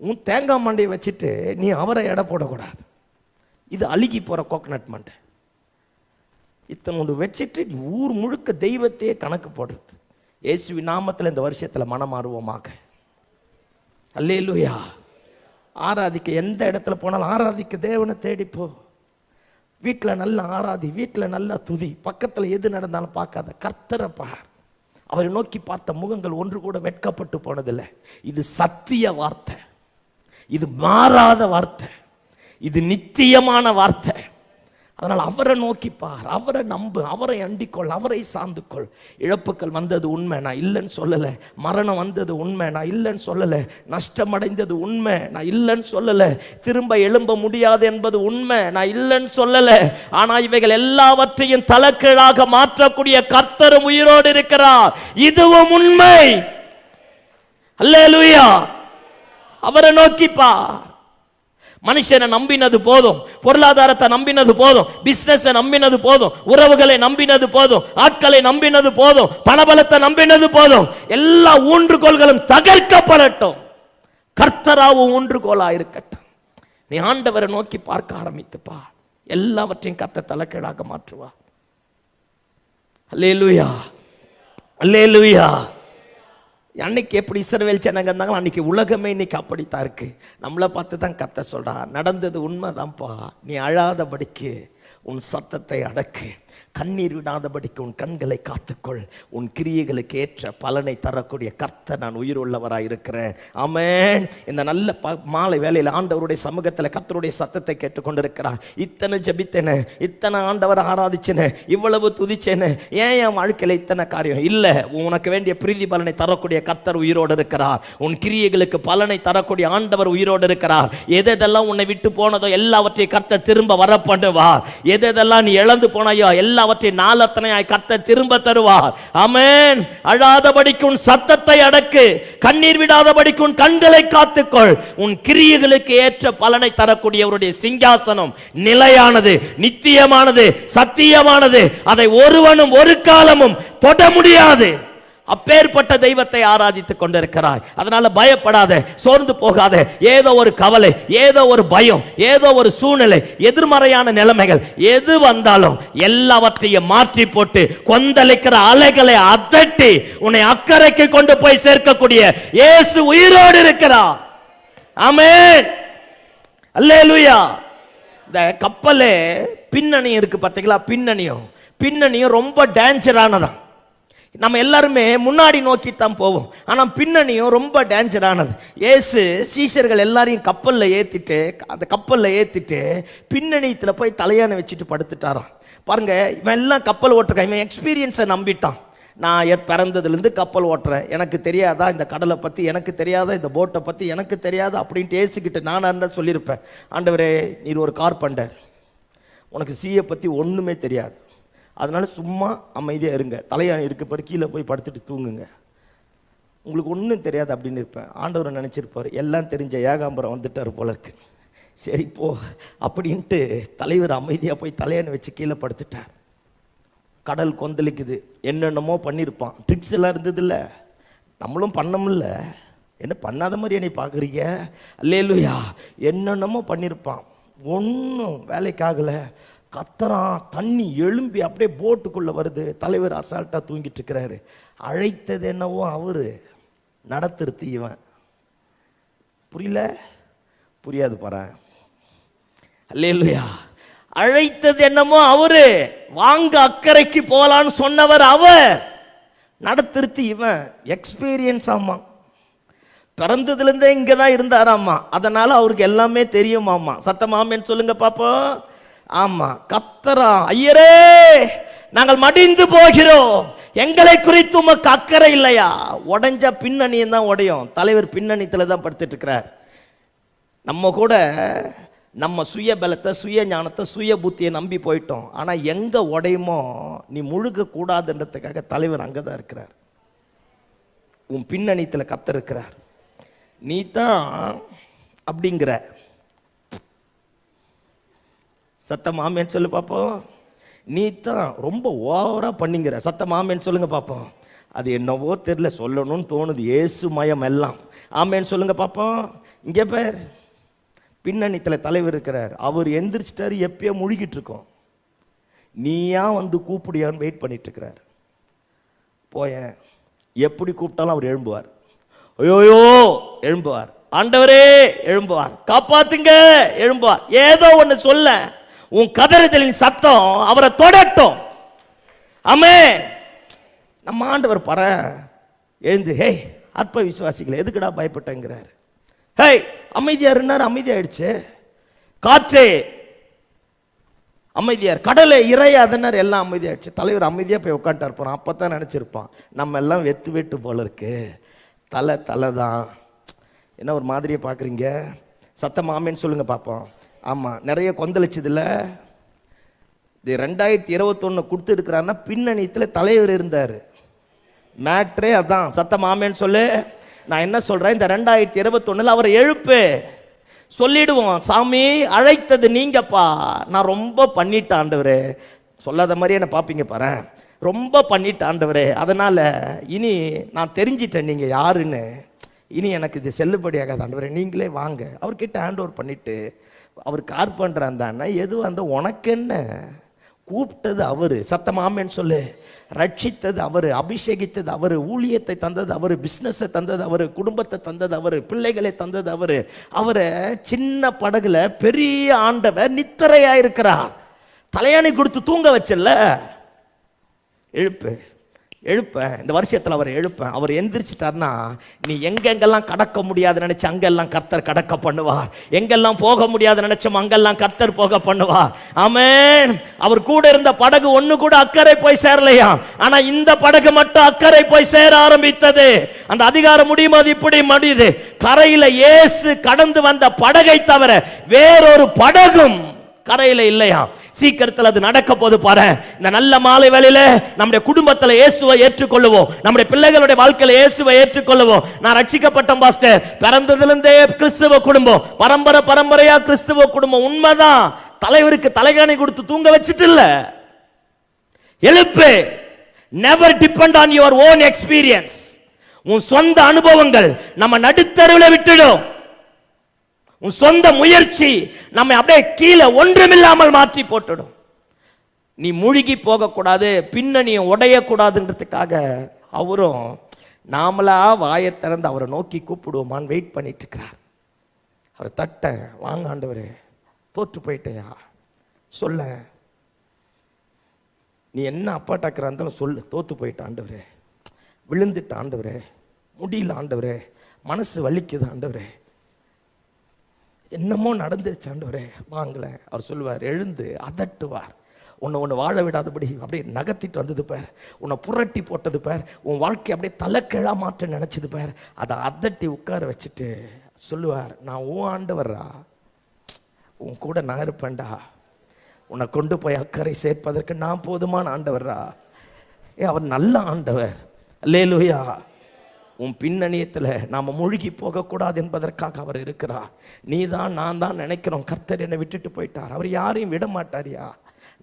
உன் தேங்காய் மண்டையை வச்சுட்டு நீ அவரை எடை போடக்கூடாது. இது அழுகி போற கோகனட் மண்டை. இத்தனோடு வச்சுட்டு ஊர் முழுக்க தெய்வத்தையே கணக்கு போடுறது. இயேசுவின் நாமத்தில் இந்த வருஷத்துல மனமாறுவோமாக. அல்லேலூயா. ஆராதிக்க எந்த இடத்துல போனாலும் ஆராதிக்க தேவனை தேடிப்போ. வீட்டில் நல்லா ஆராதி, வீட்டில் நல்லா துதி, பக்கத்தில் எது நடந்தாலும் பார்க்காத, கர்த்தரை பார். அவரை நோக்கி பார்த்த முகங்கள் ஒன்று கூட வெட்கப்பட்டு போனதில்லை. இது சத்திய வார்த்தை, இது மாறாத வார்த்தை, இது நித்தியமான வார்த்தை. அதனால் அவரை நோக்கிப்பார், அவரை நம்பு, அவரை அண்டிக்கொள், அவரை சார்ந்துக்கொள். இழப்புக்கள் வந்தது உண்மை, நான் இல்லைன்னு சொல்லலை. மரணம் வந்தது உண்மை, நான் இல்லைன்னு சொல்லலை. நஷ்டமடைந்தது உண்மை, நான் இல்லைன்னு சொல்லலை. திரும்ப எழும்ப முடியாது என்பது உண்மை, நான் இல்லைன்னு சொல்லலை. ஆனால் இவைகள் எல்லாவற்றையும் தலைகீழாக மாற்றக்கூடிய கர்த்தரும் உயிரோடு இருக்கிறார். இதுவும் உண்மை. அல்லேலூயா. அவரை நோக்கிப்பார். மனுஷனை நம்பினது போதும், பொருளாதாரத்தை நம்பினது போதும், பிசினஸ் நம்பினது போதும், உறவுகளை நம்பினது போதும், ஆட்களை நம்பினது போதும், பணபலத்தை நம்பினது போதும். எல்லா ஊன்றுகோள்களும் தகர்க்கப்படட்டும். கர்த்தராவும் ஊன்றுகோலா இருக்கட்டும். நீ ஆண்டவரை நோக்கி பார்க்க ஆரம்பித்துப்பா, எல்லாவற்றையும் கர்த்தர் தலைக்கீழாக மாற்றுவா. அல்லேலூயா, அல்லேலூயா. அன்னைக்கு எப்படி இஸ்ரவேல் ஜனங்க இருந்தாங்க, அன்னைக்கு உலகமே இன்னைக்கு அப்படித்தான் இருக்கு. நம்மளை பார்த்து தான் கர்த்தர் சொல்றா, நடந்தது உண்மைதான்ப்பா, நீ அழாதபடிக்கு உன் சத்தத்தை அடக்கு, கண்ணீர் விடாதபடிக்கு உன் கண்களை காத்துக்கொள், உன் கிரியைகளுக்கு ஏற்ற பலனை தரக்கூடிய கர்த்தர் நான் உயிருள்ளவராக இருக்கிறேன். ஆமென். இந்த நல்ல மாலை வேளையில் ஆண்டவருடைய சமூகத்தில் கர்த்தருடைய சத்தத்தை கேட்டுக்கொண்டிருக்கிறார். இத்தனை ஜெபித்தேனே, இத்தனை ஆண்டவரை ஆராதிச்சேனே, இவ்வளவு துதிச்சேனே, ஏன் என் வாழ்க்கையில் இத்தனை காரியம் இல்லை? உனக்கு வேண்டிய பிரீதி பலனை தரக்கூடிய கர்த்தர் உயிரோடு இருக்கிறார். உன் கிரியைகளுக்கு பலனை தரக்கூடிய ஆண்டவர் உயிரோடு இருக்கிறார். எதெல்லாம் உன்னை விட்டு போனதோ எல்லாவற்றையும் கர்த்தர் திரும்ப வர பண்ணுவார். எதெல்லாம் நீ இழந்து போனாயோ எல்லாவற்றையும் நாளத்தனையாய் கர்த்தர் திரும்ப தருவார். ஆமென். அழாதபடிக்கு உன் சத்தத்தை அடக்கு, கண்ணீர் விடாதபடிக்கு உன் கண்களை காத்துக்கொள். உன் கிரியைகளுக்கு ஏற்ற பலனை தரக்கூடியவருடைய சிங்காசனம் நிலையானது, நித்தியமானது, சத்தியமானது. அதை ஒருவனும் ஒரு காலமும் தொட முடியாது. அப்பேற்பட்ட தெய்வத்தை ஆராதித்துக் கொண்டிருக்கிறாய். அதனால பயப்படாத, சோர்ந்து போகாத. ஏதோ ஒரு கவலை, ஏதோ ஒரு பயம், ஏதோ ஒரு சூழ்நிலை, எதிர்மறையான நிலைமைகள் எது வந்தாலும் எல்லாவற்றையும் மாற்றி போட்டு கொந்தளிக்கிற அலைகளை அதட்டி உன்னை அக்கறைக்கு கொண்டு போய் சேர்க்கக்கூடிய இயேசு உயிரோடு இருக்கிறார். ஆமென், அல்லேலூயா. இந்த கப்பலே பின்னணி இருக்கு பார்த்தீங்களா? பின்னணியும் ரொம்ப டேஞ்சரானதான். நம்ம எல்லாருமே முன்னாடி நோக்கி தான் போவோம், ஆனால் பின்னணியும் ரொம்ப டேஞ்சரானது. ஏசு சீஷர்கள் எல்லாரையும் கப்பலில் ஏற்றிட்டு பின்னணியத்தில் போய் தலையானை வச்சுட்டு படுத்துட்டாராம். பாருங்க, இவன் எல்லாம் கப்பல் ஓட்டுறான், இவன் எக்ஸ்பீரியன்ஸை நம்பிட்டான். நான் பிறந்ததுலேருந்து கப்பல் ஓட்டுறேன், எனக்கு தெரியாதா இந்த கடலை பற்றி, எனக்கு தெரியாதா இந்த போட்டை பற்றி, எனக்கு தெரியாதா அப்படின்ட்டு ஏசுக்கிட்டு நான் இருந்தால் சொல்லியிருப்பேன், ஆண்டவரே நீர் ஒரு கார்பெண்டர், உனக்கு சீயை பற்றி ஒன்றுமே தெரியாது, அதனால சும்மா அமைதியாக இருங்க, தலையாணி இருக்க பிறகு கீழே போய் படுத்துட்டு தூங்குங்க, உங்களுக்கு ஒன்றும் தெரியாது அப்படின்னு இருப்பேன். ஆண்டவரை நினச்சிருப்பார், எல்லாம் தெரிஞ்ச ஏகாம்பரம் வந்துட்டார் போல இருக்கு, சரி போ அப்படின்ட்டு தலைவர் அமைதியாக போய் தலையாணி வச்சு கீழே படுத்துட்டார். கடல் கொந்தளிக்குது, என்னென்னமோ பண்ணியிருப்பான், ட்ரிக்ஸ் எல்லாம் இருந்தது இல்லை, நம்மளும் பண்ணமில்ல, என்ன பண்ணாத மாதிரி என்னை பார்க்குறீங்க? அல்லேலூயா. என்னென்னமோ பண்ணியிருப்பான், ஒன்றும் வேலைக்காகலை. கத்தரான், தண்ணி எழும்பி அப்படியே போட்டுக்குள்ளே வருது, தலைவர் அசால்ட்டாக தூங்கிட்டு இருக்கிறாரு. அழைத்தது என்னவோ அவரு, நடத்துறது இவன். புரியாது பாரு. அல்லேலூயா. அழைத்தது என்னமோ அவரு, வாங்க அக்கறைக்கு போலான்னு சொன்னவர் அவர், நடத்துறது இவன். எக்ஸ்பீரியன்ஸ் ஆமா, பிறந்ததுலேருந்தே இங்கே தான் இருந்தாராமா, அதனால அவருக்கு எல்லாமே தெரியுமாமா. சத்தமாமேன்னு சொல்லுங்க பாப்போம். ஆமா, கத்தரா, ஐயரே நாங்கள் மடிந்து போகிறோம், எங்களை குறித்து உமக்கு அக்கறை இல்லையா? உடைஞ்ச பின்னணியும் தான் உடையும். தலைவர் பின்னணித்துல தான் படுத்துட்டு இருக்கிறார். நம்ம கூட நம்ம சுய பலத்தை, சுய ஞானத்தை, சுய புத்தியை நம்பி போயிட்டோம். ஆனா எங்க உடையுமோ நீ முழுக கூடாதுன்றதுக்காக தலைவர் அங்கதான் இருக்கிறார். உன் பின்னணித்துல கத்தர் இருக்கிறார், நீ தான் அப்படிங்கிற. சத்தமாமேன்னு சொல்லு பாப்போம். நீ தான் ரொம்ப ஓவரா பண்ணிங்கிற. சத்தமாமேன்னு சொல்லுங்க பாப்போம். அது என்னவோ தெரியல, சொல்லணும்னு தோணுது, ஏசு மயம் எல்லாம். ஆமேன்னு சொல்லுங்க பாப்போம். இங்கே பேர் பின்னணித்தில் தலைவர் இருக்கிறார், அவர் எந்திரிச்சிட்டாரு, எப்பயோ முழுகிட்டு இருக்கோம், நீயா வந்து கூப்பிடியான்னு வெயிட் பண்ணிட்டு இருக்கிறார். போய எப்படி கூப்பிட்டாலும் அவர் எழும்புவார், ஐயோயோ எழும்புவார், ஆண்டவரே எழும்புவார், காப்பாத்துங்க எழும்புவார். ஏதோ ஒன்று சொல்ல, உன் கதறுதலின் சத்தம் அவரை தொடட்டும். ஆமென். நம்ம ஆண்டவர் பாரு எழுந்து, ஹே அற்ப விசுவாசிகளை எதுக்குடா பயப்பட்டங்கிறார். ஹே அமைதியா இருந்தார், அமைதியாயிடுச்சு. காற்றே அமைதியார், கடலை இறையாதனர், எல்லாம் அமைதியாயிடுச்சு. தலைவர் அமைதியா போய் உட்காந்துட்டார் போறான். அப்பதான் நினைச்சிருப்பான், நம்ம எல்லாம் வெட்டு போல இருக்கு, தலை தான். என்ன ஒரு மாதிரியை பாக்குறீங்க? சத்தமாமேன்னு சொல்லுங்க பாப்போம். ஆமா, நிறைய கொந்தளிச்சதுல இது 2021 கொடுத்து இருக்கிறாருன்னா பின்னணியத்தில் தலைவர் இருந்தார். மேட்ரே அதான். சத்தமாமேன்னு சொல்லு. நான் என்ன சொல்றேன், இந்த 2021 அவரை எழுப்பு, சொல்லிடுவோம், சாமி அழைத்தது நீங்கப்பா, நான் ரொம்ப பண்ணிட்ட ஆண்டவரே. சொல்லாத மாதிரி என்ன பார்ப்பீங்க பாரு, ரொம்ப பண்ணிட்ட ஆண்டவரே, அதனால இனி நான் தெரிஞ்சிட்டேன் நீங்க யாருன்னு, இனி எனக்கு இது செல்லுபடியாகாது ஆண்டவரே, நீங்களே வாங்க. அவர்கிட்ட ஹேண்ட் ஓவர் பண்ணிட்டு அவர் கார்பெண்டர் தானே, எதுவும் அந்த உனக்கு என்ன, கூப்பிட்டது அவரு, சத்தமாமேன்னு சொல்லு. ரட்சித்தது அவரு, அபிஷேகித்தது அவரு, ஊழியத்தை தந்தது அவரு, பிசினஸை தந்தது அவரு, குடும்பத்தை தந்தது அவரு, பிள்ளைகளை தந்தது அவரு. அவரை சின்ன படகுல பெரிய ஆண்டவர் நித்திரையாயிருக்கிறார். தலையாணி கொடுத்து தூங்க வச்சல, எழுப்பேன் இந்த வருஷத்துல அவரை எழுப்பேன். அவர் எந்திரிச்சிட்டார்னா நீ எங்கெங்கெல்லாம் கடக்க முடியாது நினைச்சு அங்கெல்லாம் கர்த்தர் கடக்க பண்ணுவார், எங்கெல்லாம் போக முடியாது நினைச்சோம் அங்கெல்லாம் கர்த்தர் போக பண்ணுவார். ஆமென். அவர் கூட இருந்த படகு ஒண்ணு கூட அக்கறை போய் சேரலையா, ஆனா இந்த படகு மட்டும் அக்கறை போய் சேர ஆரம்பித்தது. அந்த அதிகாரம் முடியும் போது இப்படி முடியுது, கரையில இயேசு கடந்து வந்த படகை தவிர வேறொரு படகும் கரையில இல்லையா. சீக்கிரத்தில் அது நடக்க போது பாரு. இந்த நல்ல மாலை வேளையில நம்முடைய குடும்பத்தில் இயேசுவை ஏற்றுக்கொள்ளுவோம், நம்முடைய பிள்ளைகளுடைய வாழ்க்கையில இயேசுவை ஏற்றுக்கொள்ளுவோம். நான் ரட்சிக்கப்பட்ட பாஸ்டர், பிறந்ததிலிருந்தே கிறிஸ்துவ குடும்பம், பரம்பரையா கிறிஸ்துவ குடும்பம். உண்மைதான், தலைவருக்கு தலைகாணி கொடுத்து தூங்க வச்சிட்டு இல்ல. எழுப்பு. Never depend on your own experience. உன் சொந்த அனுபவங்கள் நம்ம நடுத்தருவில் விட்டுடும். உன் சொந்த முயற்சி நம்ம அப்படியே கீழே ஒன்றுமில்லாமல் மாற்றி போட்டுடும். நீ மூழ்கி போகக்கூடாது, பின்னணியை உடையக்கூடாதுன்றதுக்காக அவரும் நாமளா வாயை திறந்து அவரை நோக்கி கூப்பிடுவோமான்னு வெயிட் பண்ணிட்டு இருக்கிறார். அவர் தட்ட, வாங்க ஆண்டவரே, தோற்று போயிட்டேயா சொல்ல, நீ என்ன அப்பாட்டாக்குற இருந்தாலும் சொல்லு, தோத்து போயிட்ட ஆண்டவரே, விழுந்துட்ட ஆண்டவரே, முடியல ஆண்டவரே, மனசு வலிக்குது ஆண்டவரே, என்னமோ நடந்துருச்சு ஆண்டவரே, வாங்கல. அவர் சொல்லுவார், எழுந்து அதட்டுவார். உன்னை வாழ விடாதபடி அப்படியே நகர்த்திட்டு வந்தது பார், உன்னை புரட்டி போட்டது பார், உன் வாழ்க்கை அப்படியே தலைக்கிழா மாற்ற நினைச்சது பார், அதை அதட்டி உட்கார வச்சுட்டு சொல்லுவார், நான் உன் ஆண்டவர்ரா, உன் கூட நான் இருப்பேன்டா, உன்னை கொண்டு போய் அக்கறை சேர்ப்பதற்கு நான் போதுமான ஆண்டவர்ரா. அவர் நல்ல ஆண்டவர். அல்லேலூயா. உன் பின்னணியத்தில் நாம் மூழ்கி போகக்கூடாது என்பதற்காக அவர் இருக்கிறார். நீ தான் நான் தான் நினைக்கிறோம் கர்த்தர் என்னை விட்டுட்டு போயிட்டார். அவர் யாரையும் விட மாட்டாரியா.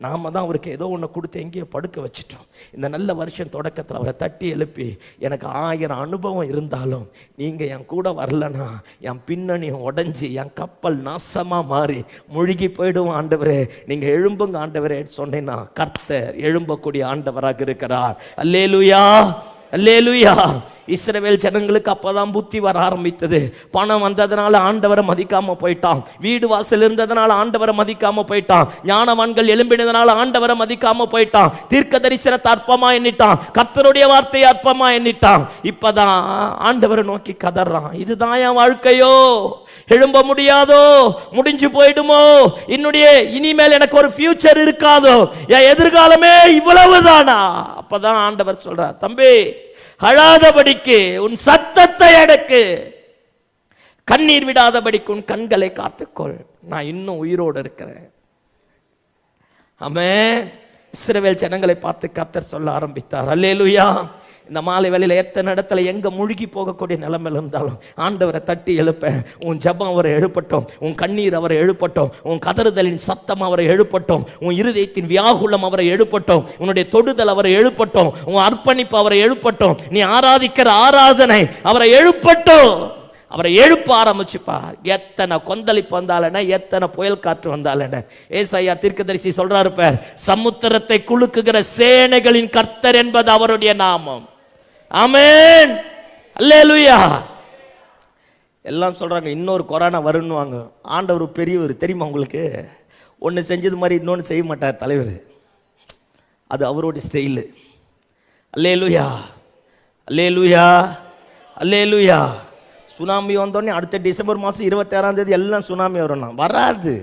நாம தான் அவருக்கு ஏதோ ஒன்று கொடுத்து எங்கேயோ படுக்க வச்சுட்டோம். இந்த நல்ல வருஷம் தொடக்கத்தில் அவரை தட்டி எழுப்பி, எனக்கு 1000 அனுபவம் இருந்தாலும் நீங்கள் என் கூட வரலனா என் பின்னணியும் உடஞ்சி என் கப்பல் நாசமாக மாறி மூழ்கி போயிடுவோம் ஆண்டவரே, நீங்கள் எழும்புங்க ஆண்டவரே சொன்னேன்னா கர்த்தர் எழும்பக்கூடிய ஆண்டவராக இருக்கிறார். அல்லேலூயா, அல்லேலூயா. இஸ்ரவேல் ஜனங்களுக்கு அப்பதான் புத்தி வர ஆரம்பித்தது. பணம் வந்ததுனால ஆண்டவரை மதிக்காம போயிட்டான், வீடு வாசல் இருந்ததுனால ஆண்டவரை மதிக்காம போயிட்டான், ஞானவான்கள் எழும்பினதுனால ஆண்டவரை மதிக்காம போயிட்டான், தீர்க்க தரிசனத்தை அற்பமா எண்ணிட்டான், கர்த்தருடைய வார்த்தையை அற்பமா எண்ணிட்டான். இப்பதான் ஆண்டவரை நோக்கி கதறான், இதுதான் என் வாழ்க்கையோ, எழும்ப முடியாதோ, முடிஞ்சு போயிடுமோ, இனிமேல் எனக்கு ஒரு ஃபியூச்சர் இருக்காதோ, என் எதிர்காலமே இவ்வளவுதானா. அப்பதான் ஆண்டவர் சொல்றார், தம்பி அழாதபடிக்கு உன் சத்தத்தை அடக்கு, கண்ணீர் விடாதபடிக்கு உன் கண்களை காத்துக்கொள், நான் இன்னும் உயிரோடு இருக்கிறேன். ஆமென். இஸ்ரவேல் ஜனங்களை பார்த்து கர்த்தர் சொல்ல ஆரம்பித்தார். அல்லேலூயா. இந்த மாலை வேளையில எத்தனை இடத்துல எங்க மூழ்கி போகக்கூடிய நிலைமையில் இருந்தாலும் ஆண்டவரை தட்டி எழுப்ப, உன் ஜெபம் அவரை எழுப்பட்டும், உன் கண்ணீர் அவரை எழுப்பட்டும், உன் கதறுதலின் சத்தம் அவரை எழுப்பட்டும், உன் இருதயத்தின் வியாகுலம் அவரை எழுப்பட்டும், உன்னுடைய தொடுதல் அவரை எழுப்பட்டும், உன் அர்ப்பணிப்பு அவரை எழுப்பட்டும், நீ ஆராதிக்கிற ஆராதனை அவரை எழுப்பட்டும். அவரை எழுப்ப ஆரம்பிச்சுப்பார். எத்தனை கொந்தளிப்பு வந்தாலன, எத்தனை புயல் காற்று வந்தாலன, ஏசாயா தீர்க்கதரிசி சொல்றாரு பார், சமுத்திரத்தை குலுக்குகிற சேனைகளின் கர்த்தர் என்பது அவருடைய நாமம். ஆமென். அல்லேலூயா. எல்லாம் சொல்றாங்க இன்னொரு கொரோனா வரும்னுவாங்க. ஆண்டவர் பெரியவர் தெரியுமா உங்களுக்கு? ஒன்று செஞ்சது மாதிரி இன்னொன்று செய்ய மாட்டார் தலைவர், அது அவருடைய ஸ்டைலு. அல்லேலூயா, அல்லேலூயா, அல்லேலூயா. சுனாமி வந்தோடனே அடுத்த டிசம்பர் மாதம் 26ஆம் தேதி எல்லாம் சுனாமி வரணும், வராது.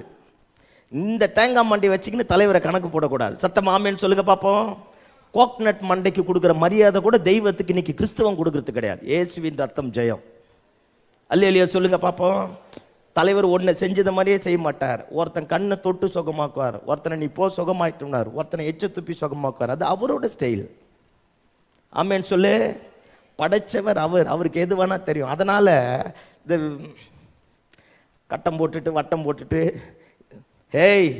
இந்த தேங்காய் மண்டி வச்சுக்கின்னு தலைவரை கணக்கு போடக்கூடாது. சத்தம் ஆமேன்னு சொல்லுங்க பார்ப்போம். கோக்னட் மண்டைக்கு கொடுக்குற மரியாதை கூட தெய்வத்துக்கு இன்னைக்கு கிறிஸ்தவம் கொடுக்கறது கிடையாது. இயேசுவின் ரத்தம் ஜெயம். அல்லேலூயா சொல்லுங்க பார்ப்போம். தலைவர் ஒன்றை செஞ்சது மாதிரியே செய்ய மாட்டார். ஒருத்தன் கண்ணை தொட்டு சுகமாக்குவார், ஒருத்தனை நீ போ சுகமாயிட்டுனார், ஒருத்தனை எச்ச துப்பி சுகமாக்குவார். அது அவரோட ஸ்டைல். ஆமேன்னு சொல்லு. படைச்சவர் அவர், அவருக்கு எது வேணா தெரியும். அதனால இந்த கட்டம் போட்டுட்டு வட்டம் போட்டுட்டு, ஹேய்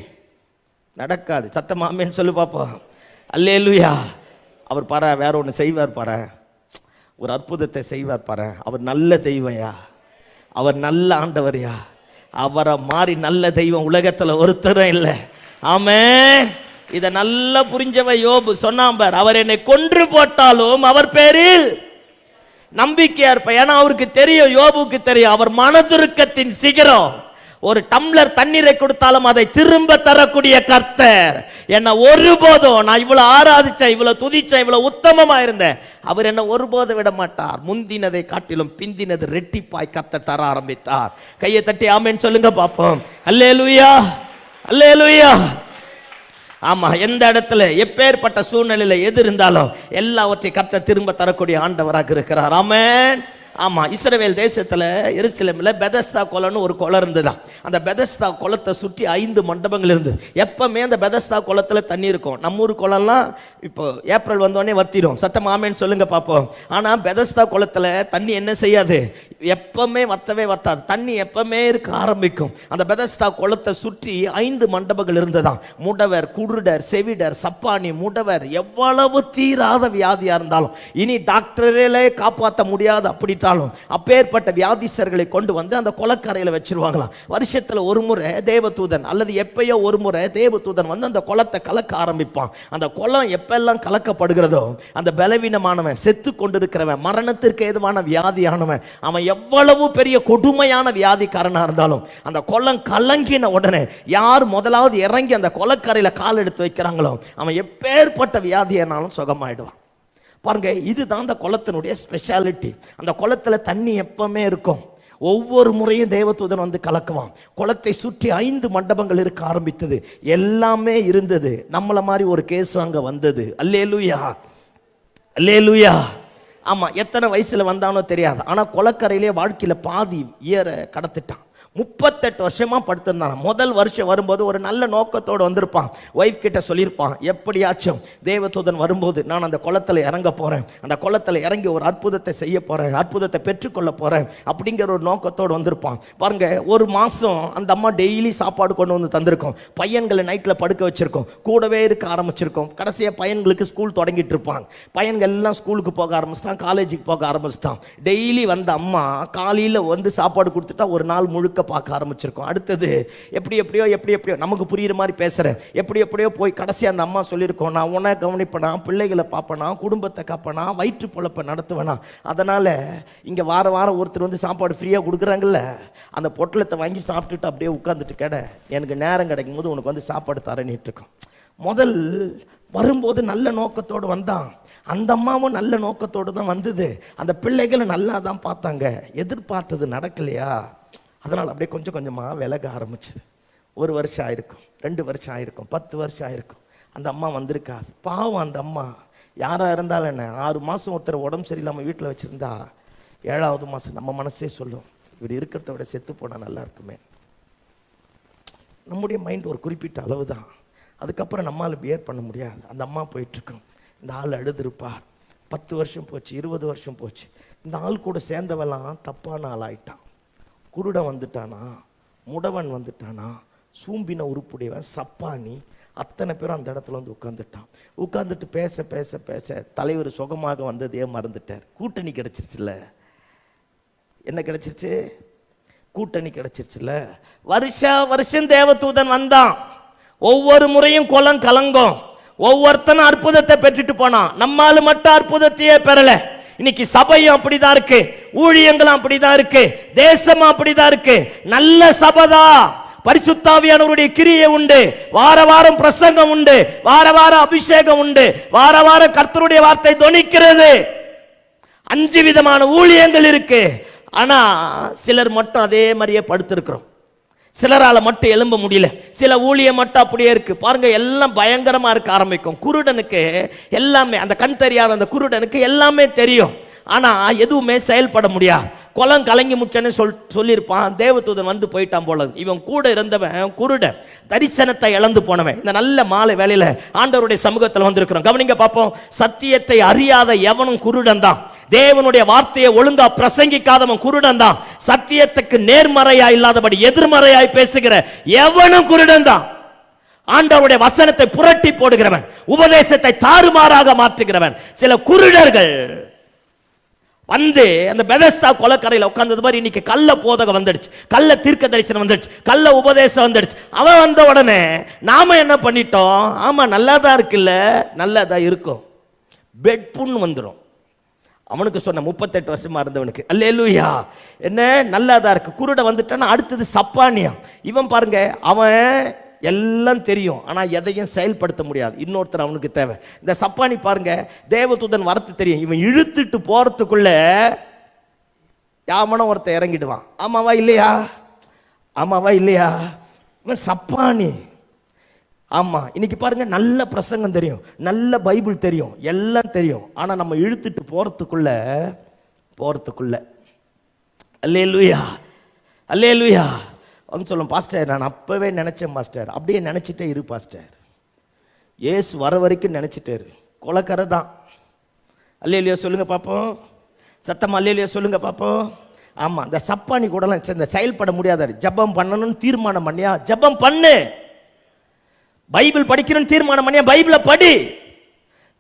நடக்காது, சத்தமாமேன்னு சொல்லு பாப்போம். அல்லேலூயா. அவர் பாரு வேற ஒன்று செய்வார் பாரு, ஒரு அற்புதத்தை செய்வார் பாரு. அவர் நல்ல தெய்வம்யா, அவர் நல்ல ஆண்டவர்யா. அவரை மாறி நல்ல தெய்வம் உலகத்தில் ஒருத்தரும் இல்லை. ஆமென். இதை நல்லா புரிஞ்சவ யோபு சொன்னான் பார், அவர் என்னை கொன்று போட்டாலும் அவர் பேரில் நம்பிக்கையா இருப்ப. ஏன்னா அவருக்கு தெரியும், யோபுக்கு தெரியும், அவர் மனதுருக்கத்தின் சிகரம். ஒரு டம்ளர் தண்ணீரை கொடுத்தாலும் அதை திரும்ப தரக்கூடிய கர்த்தர். என்ன ஒருபோதும், நான் இவ்வளவு ஆராதிச்சேன், இவ்வளவு துதிச்சேன், இவ்வளவு உத்தமமா இருந்தேன், அவர் என்ன ஒருபோதும் விட மாட்டார். முந்தினதை காட்டிலும் பிந்தினது ரெட்டிப்பாய் கர்த்தர் தர ஆரம்பித்தார். கையை தட்டி ஆமென் சொல்லுங்க பாப்போம். அல்லேலூயா, அல்லேலூயா. ஆமா, எந்த இடத்துல எப்பேற்பட்ட சூழ்நிலையில எது இருந்தாலும் எல்லாவற்றையும் கர்த்தர் திரும்ப தரக்கூடிய ஆண்டவராக இருக்கிறார். ஆமென். ஆமா, இஸ்ரவேல் தேசத்துல எருசலேம்ல பெதஸ்தா குளம்னு ஒரு குளம் இருந்துதான். அந்த பெதஸ்தா குளத்தை சுற்றி 5 மண்டபங்கள் இருந்து. எப்பவுமே அந்த பெதஸ்தா குளத்துல தண்ணி இருக்கும். நம்ம ஊர் குளம்லாம் இப்போ ஏப்ரல் வந்தோடனே வத்திடும். சத்தம் ஆமேன்னு சொல்லுங்க பார்ப்போம். ஆனா பெதஸ்தா குளத்துல தண்ணி என்ன செய்யாது, எப்பவுமே வத்தவே வத்தாது. தண்ணி எப்பவுமே இருக்க ஆரம்பிக்கும். அந்த பெதஸ்தா குளத்தை சுற்றி 5 மண்டபங்கள் இருந்ததான். முடவர், குருடர், செவிடர், சப்பானி, முடவர், எவ்வளவு தீராத வியாதியா இருந்தாலும், இனி டாக்டரே காப்பாற்ற முடியாது அப்படி அப்பேற்பட்ட வியாதிசர்களை கொண்டு வந்து அந்த குளக்கரையில வச்சிருவாங்களாம். வருஷத்துல ஒரு முறை தேவதூதன் அல்லது எப்பயோ ஒரு முறை தேவதூதன் வந்து அந்த குளத்தை கலக்க ஆரம்பிப்பான். அந்த குளம் எப்பெல்லாம் கலக்கப்படுகிறதோ, அந்த பலவீனமானவன், செத்து கொண்டிருக்கிறவன், மரணத்திற்கு ஏதுவான வியாதியானவன், அவன் எவ்வளவு பெரிய கொடுமையான வியாதிக்காரனா இருந்தாலும், அந்த குளம் கலங்கின உடனே யார் முதலாவது இறங்கி அந்த குளக்கரையில கால் எடுத்து வைக்கிறாங்களோ, அவன் எப்பேற்பட்ட வியாதியானாலும் சுகமாயிடுவான். பாருங்க, இதுதான் அந்த குளத்தினுடைய ஸ்பெஷாலிட்டி. அந்த குளத்துல தண்ணி எப்பவுமே இருக்கும். ஒவ்வொரு முறையும் தேவதூதன் வந்து கலக்குவான். குளத்தை சுற்றி 5 மண்டபங்கள் இருக்க ஆரம்பித்தது. எல்லாமே இருந்தது. நம்மள மாதிரி ஒரு கேஸ் அங்க வந்தது. அல்லேலூயா, அல்லேலூயா. ஆமா, எத்தனை வயசுல வந்தானோ தெரியாது. ஆனா குளக்கரையிலே வாழ்க்கையில பாதி ஏற கடத்திட்டான். 38 வருஷமா படுத்திருந்தான். முதல் வருஷம் வரும்போது ஒரு நல்ல நோக்கத்தோடு வந்திருப்பான். ஒய்ஃப் கிட்ட சொல்லியிருப்பான், எப்படியாச்சும் தேவதூதன் வரும்போது நான் அந்த குளத்துல இறங்க போறேன், அந்த குளத்துல இறங்கி ஒரு அற்புதத்தை செய்ய போறேன், அற்புதத்தை பெற்றுக்கொள்ள போறேன் அப்படிங்கிற ஒரு நோக்கத்தோடு வந்திருப்பான். பாருங்க, ஒரு மாசம் அந்த அம்மா டெய்லி சாப்பாடு கொண்டு வந்து தந்திருக்கோம். பையன்களை நைட்ல படுக்க வச்சிருக்கோம், கூடவே இருக்க ஆரம்பிச்சிருக்கோம். கடைசியா பையன்களுக்கு ஸ்கூல் தொடங்கிட்டு இருப்பாங்க. பையன்கள் எல்லாம் ஸ்கூலுக்கு போக ஆரம்பிச்சிட்டான், காலேஜுக்கு போக ஆரம்பிச்சிட்டான். டெய்லி வந்த அம்மா காலையில வந்து சாப்பாடு கொடுத்துட்டா ஒரு நாள் முழுக்க பார்க்க ஆரம்பிச்சிருக்கோம். அடுத்தது எப்படி எப்படியோ நமக்கு புரியுற மாதிரி பேசுறேன், எப்படியோ போய் கடைசி அந்த அம்மா சொல்லியிருக்கோம், நான் உன்னை கவனிப்பனா, பிள்ளைகளை பார்ப்பனா, குடும்பத்தை காப்பனா, வயிற்று பொழப்பை நடத்துவேனா, அதனால இங்க வாரம் ஒருத்தர் வந்து சாப்பாடு ஃப்ரீயா கொடுக்குறாங்கல்ல, அந்த பொட்டலத்தை வாங்கி சாப்பிட்டுட்டு அப்படியே உட்கார்ந்துட்டு கேட, எனக்கு நேரம் கிடைக்கும் போது உனக்கு வந்து சாப்பாடு தரணிட்டு இருக்கோம். முதல் வரும்போது நல்ல நோக்கத்தோடு வந்தான். அந்த அம்மாவும் நல்ல நோக்கத்தோடு தான் வந்தது. அந்த பிள்ளைகளை நல்லா தான் பார்த்தாங்க. எதிர்பார்த்தது நடக்கலையா, அதனால் அப்படியே கொஞ்சம் கொஞ்சமாக விலக ஆரம்பிச்சுது. 1 வருஷம் ஆயிருக்கும், 2 வருஷம் ஆயிருக்கும், 10 வருஷம் ஆயிருக்கும். அந்த அம்மா வந்திருக்காது. பாவம் அந்த அம்மா. யாராக இருந்தாலும் என்ன, 6 மாதம் ஒருத்தர் உடம்பு சரியில்லாமல் வீட்டில் வச்சுருந்தா 7வது மாதம் நம்ம மனசே சொல்லும், இப்படி இருக்கிறத விட செத்து போனால் நல்லா இருக்குமே. நம்முடைய மைண்ட் ஒரு குறிப்பிட்ட அளவு தான். அதுக்கப்புறம் நம்மளால் பியர் பண்ண முடியாது. அந்த அம்மா போயிட்டுருக்கோம். இந்த ஆள் அழுதுருப்பார். 10 வருஷம் போச்சு, 20 வருஷம் போச்சு. இந்த ஆள் கூட சேர்ந்தவெல்லாம் தப்பான ஆள் ஆயிட்டான். குருடன் வந்துட்டானா, முடவன் வந்துட்டானா, சூம்பின உருப்புடையவன், சப்பானி, அத்தனை பேரும் அந்த இடத்துல வந்து உட்காந்துட்டான். உட்காந்துட்டு பேச தலைவர் சுகமாக வந்ததையே மறந்துட்டார். கூட்டணி கிடைச்சிருச்சுல்ல. என்ன கிடைச்சிருச்சு? கூட்டணி கிடைச்சிருச்சுல்ல. வருஷம் தேவதூதன் வந்தான். ஒவ்வொரு முறையும் குளம் கலங்கும். ஒவ்வொருத்தனும் அற்புதத்தை பெற்றுட்டு போனான். நம்மால மட்டும் அற்புதத்தையே பெறல. இன்னைக்கு சபையும் அப்படிதான் இருக்கு, ஊழியங்களும் அப்படிதான் இருக்கு, தேசமும் அப்படிதான் இருக்கு. நல்ல சபைதா, பரிசுத்தாவியானவருடைய கிரியை உண்டு, வாரம் பிரசங்கம் உண்டு, வாரம் அபிஷேகம் உண்டு, வாரம் கர்த்தருடைய வார்த்தை தொனிக்கிறது. 5 விதமான ஊழியங்கள் இருக்கு. ஆனா சிலர் மட்டும் அதே மாதிரியே படுத்திருக்கிறோம். சிலரால மட்டும் எழும்ப முடியல. சில ஊழியம் மட்டும் அப்படியே இருக்கு. பாருங்க, எல்லாம் பயங்கரமா இருக்க ஆரம்பிக்கும். குருடனுக்கு எல்லாமே, அந்த கண் தெரியாத அந்த குருடனுக்கு எல்லாமே தெரியும். ஆனா எதுவுமே செயல்பட முடியாது. குளம் கலங்கி முச்சன்னு சொல்லியிருப்பான். தேவதூதன் வந்து போயிட்டான் போல. இவன் கூட இருந்தவன் குருடன், தரிசனத்தை இழந்து போனவன். இந்த நல்ல மாலை வேளையில ஆண்டவருடைய சமூகத்தில் வந்திருக்கிறோம். கவனிங்க பார்ப்போம். சத்தியத்தை அறியாத எவனும் குருடன் தான். தேவனுடைய வார்த்தையை ஒழுங்கா பிரசங்கிக்காதவன் குருடன் தான். சத்தியத்துக்கு நேர்மறையா இல்லாதபடி எதிர்மறையாய் பேசுகிற எவனும் குருடன் தான். ஆண்டவருடைய வசனத்தை புரட்டி போடுகிறவன், உபதேசத்தை தாறுமாறாக மாற்றுகிறவன். சில குருடர்கள் வந்து அந்த பெதஸ்தா கொலைக்கரையில் உட்கார்ந்தது மாதிரி இன்னைக்கு கள்ள போதகம் வந்துடுச்சு, கள்ள தீர்க்க தரிசனம் வந்துடுச்சு, கள்ள உபதேசம் வந்துடுச்சு. அவன் வந்த உடனே நாம என்ன பண்ணிட்டோம், ஆமா நல்லாதான் இருக்குல்ல, நல்லாதான் இருக்கும், பெட் புண் வந்துடும். அவனுக்கு சொன்ன 38 வருஷமா இருந்தவனுக்கு அல்லேலூயா, என்ன நல்லாதான் இருக்கு. குருட வந்துட்டான்னா அடுத்தது சப்பானியா. இவன் பாருங்க, அவன் எல்லாம் தெரியும், ஆனா எதையும் செயல்படுத்த முடியாது. இன்னொருத்தர் அவனுக்கு தேவை. இந்த சப்பானி பாருங்க, தேவதூதன் வரத்து தெரியும், இவன் இழுத்துட்டு போறதுக்குள்ள யாமனும் ஒருத்தர் இறங்கிடுவான். ஆமாவா இல்லையா, ஆமாவா இல்லையா? இவன் சப்பானி. ஆமா, இன்னைக்கு பாருங்க, நல்ல பிரசங்கம் தெரியும், நல்ல பைபிள் தெரியும், எல்லாம் தெரியும், ஆனா நம்ம இழுத்துட்டு போறதுக்குள்ள அல்லேலூயா அல்லேலூயா. அவங்க சொல்லும், பாஸ்டர் நான் அப்பவே நினைச்சேன் பாஸ்டர். அப்படியே நினைச்சிட்டே இரு பாஸ்டர், ஏசு வர வரைக்கும் நினைச்சிட்டே இரு. கொலைக்கரை தான். அல்லேலூயா சொல்லுங்க பாப்போம், சத்தமா அல்லேலூயா சொல்லுங்க பாப்போம். ஆமா, இந்த சப்பானி கூடலாம் இந்த செயல்பட முடியாத. ஜெபம் பண்ணணும்னு தீர்மானம் பண்ணியா, ஜெபம் பண்ணு. பைபிள் படிக்கணும்னு தீர்மானம் பண்ணியா, பைபிளை படி.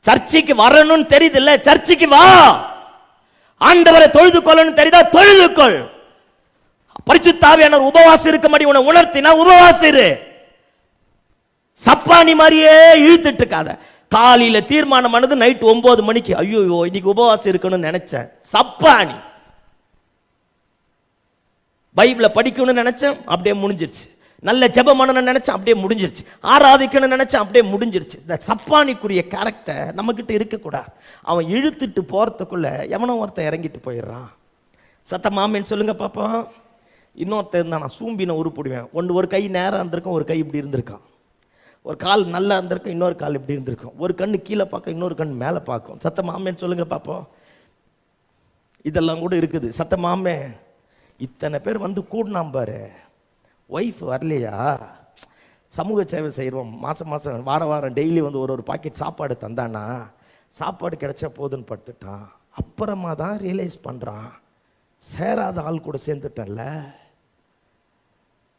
சர்ச்சைக்கு வரணும்னு தெரியுது இல்ல, சர்ச்சைக்கு வா. ஆண்டவரை தொழுது கொள்ளணும்னு தெரியுதா, தொழுது கொள். பரிசுத்த ஆவியானவர் உபவாசம் இருக்க மாதிரி உன்னை உணர்த்தினா உபவாசம் இரு. சப்பானி மாதிரியே இழுத்துட்டு இருக்காத. காலையில தீர்மானம் பண்ணது நைட் 9 மணிக்கு, ஐயோ இன்னைக்கு உபவாசம் இருக்கணும்னு நினைச்சேன், சப்பானி. பைபிளை படிக்கணும்னு நினைச்சேன், அப்படியே முடிஞ்சிருச்சு. நல்ல ஜெபம் பண்ணணும்னு நினைச்சேன், அப்படியே முடிஞ்சிருச்சு. ஆராதிக்கணும்னு நினைச்சேன், அப்படியே முடிஞ்சிருச்சு. இந்த சப்பானிக்குரிய கேரக்டர் நம்ம கிட்ட இருக்கக்கூடாது. அவன் இழுத்துட்டு போறதுக்குள்ள எவனோ ஒருத்தன் இறங்கிட்டு போயிடுறான். சத்தமாமேன்னு சொல்லுங்க பாப்போம். இன்னொருத்தர் இருந்தா நான் சூம்பின உருப்பிடுவேன். ஒரு கை நேரம் இருந்திருக்கும், ஒரு கை இப்படி இருந்திருக்கான். ஒரு கால் நல்லா இருந்திருக்கும், இன்னொரு கால் இப்படி இருந்திருக்கும். ஒரு கண்ணு கீழே பார்க்க, இன்னொரு கண்ணு மேலே பார்க்கும். சத்தமாமேன்னு சொல்லுங்க பார்ப்போம். இதெல்லாம் கூட இருக்குது. சத்தமாமே, இத்தனை பேர் வந்து கூடனாம் பாரு, ஒய்ஃப் வரலையா, சமூக சேவை செய்கிறோம், மாதம் மாதம் வாரம் வாரம் டெய்லி வந்து ஒரு பாக்கெட் சாப்பாடு தந்தானா, சாப்பாடு கிடைச்சா போதுன்னு படுத்துட்டான். அப்புறமா தான் ரியலைஸ் பண்ணுறான், சேராத ஆள் கூட சேர்ந்துட்டேன்ல,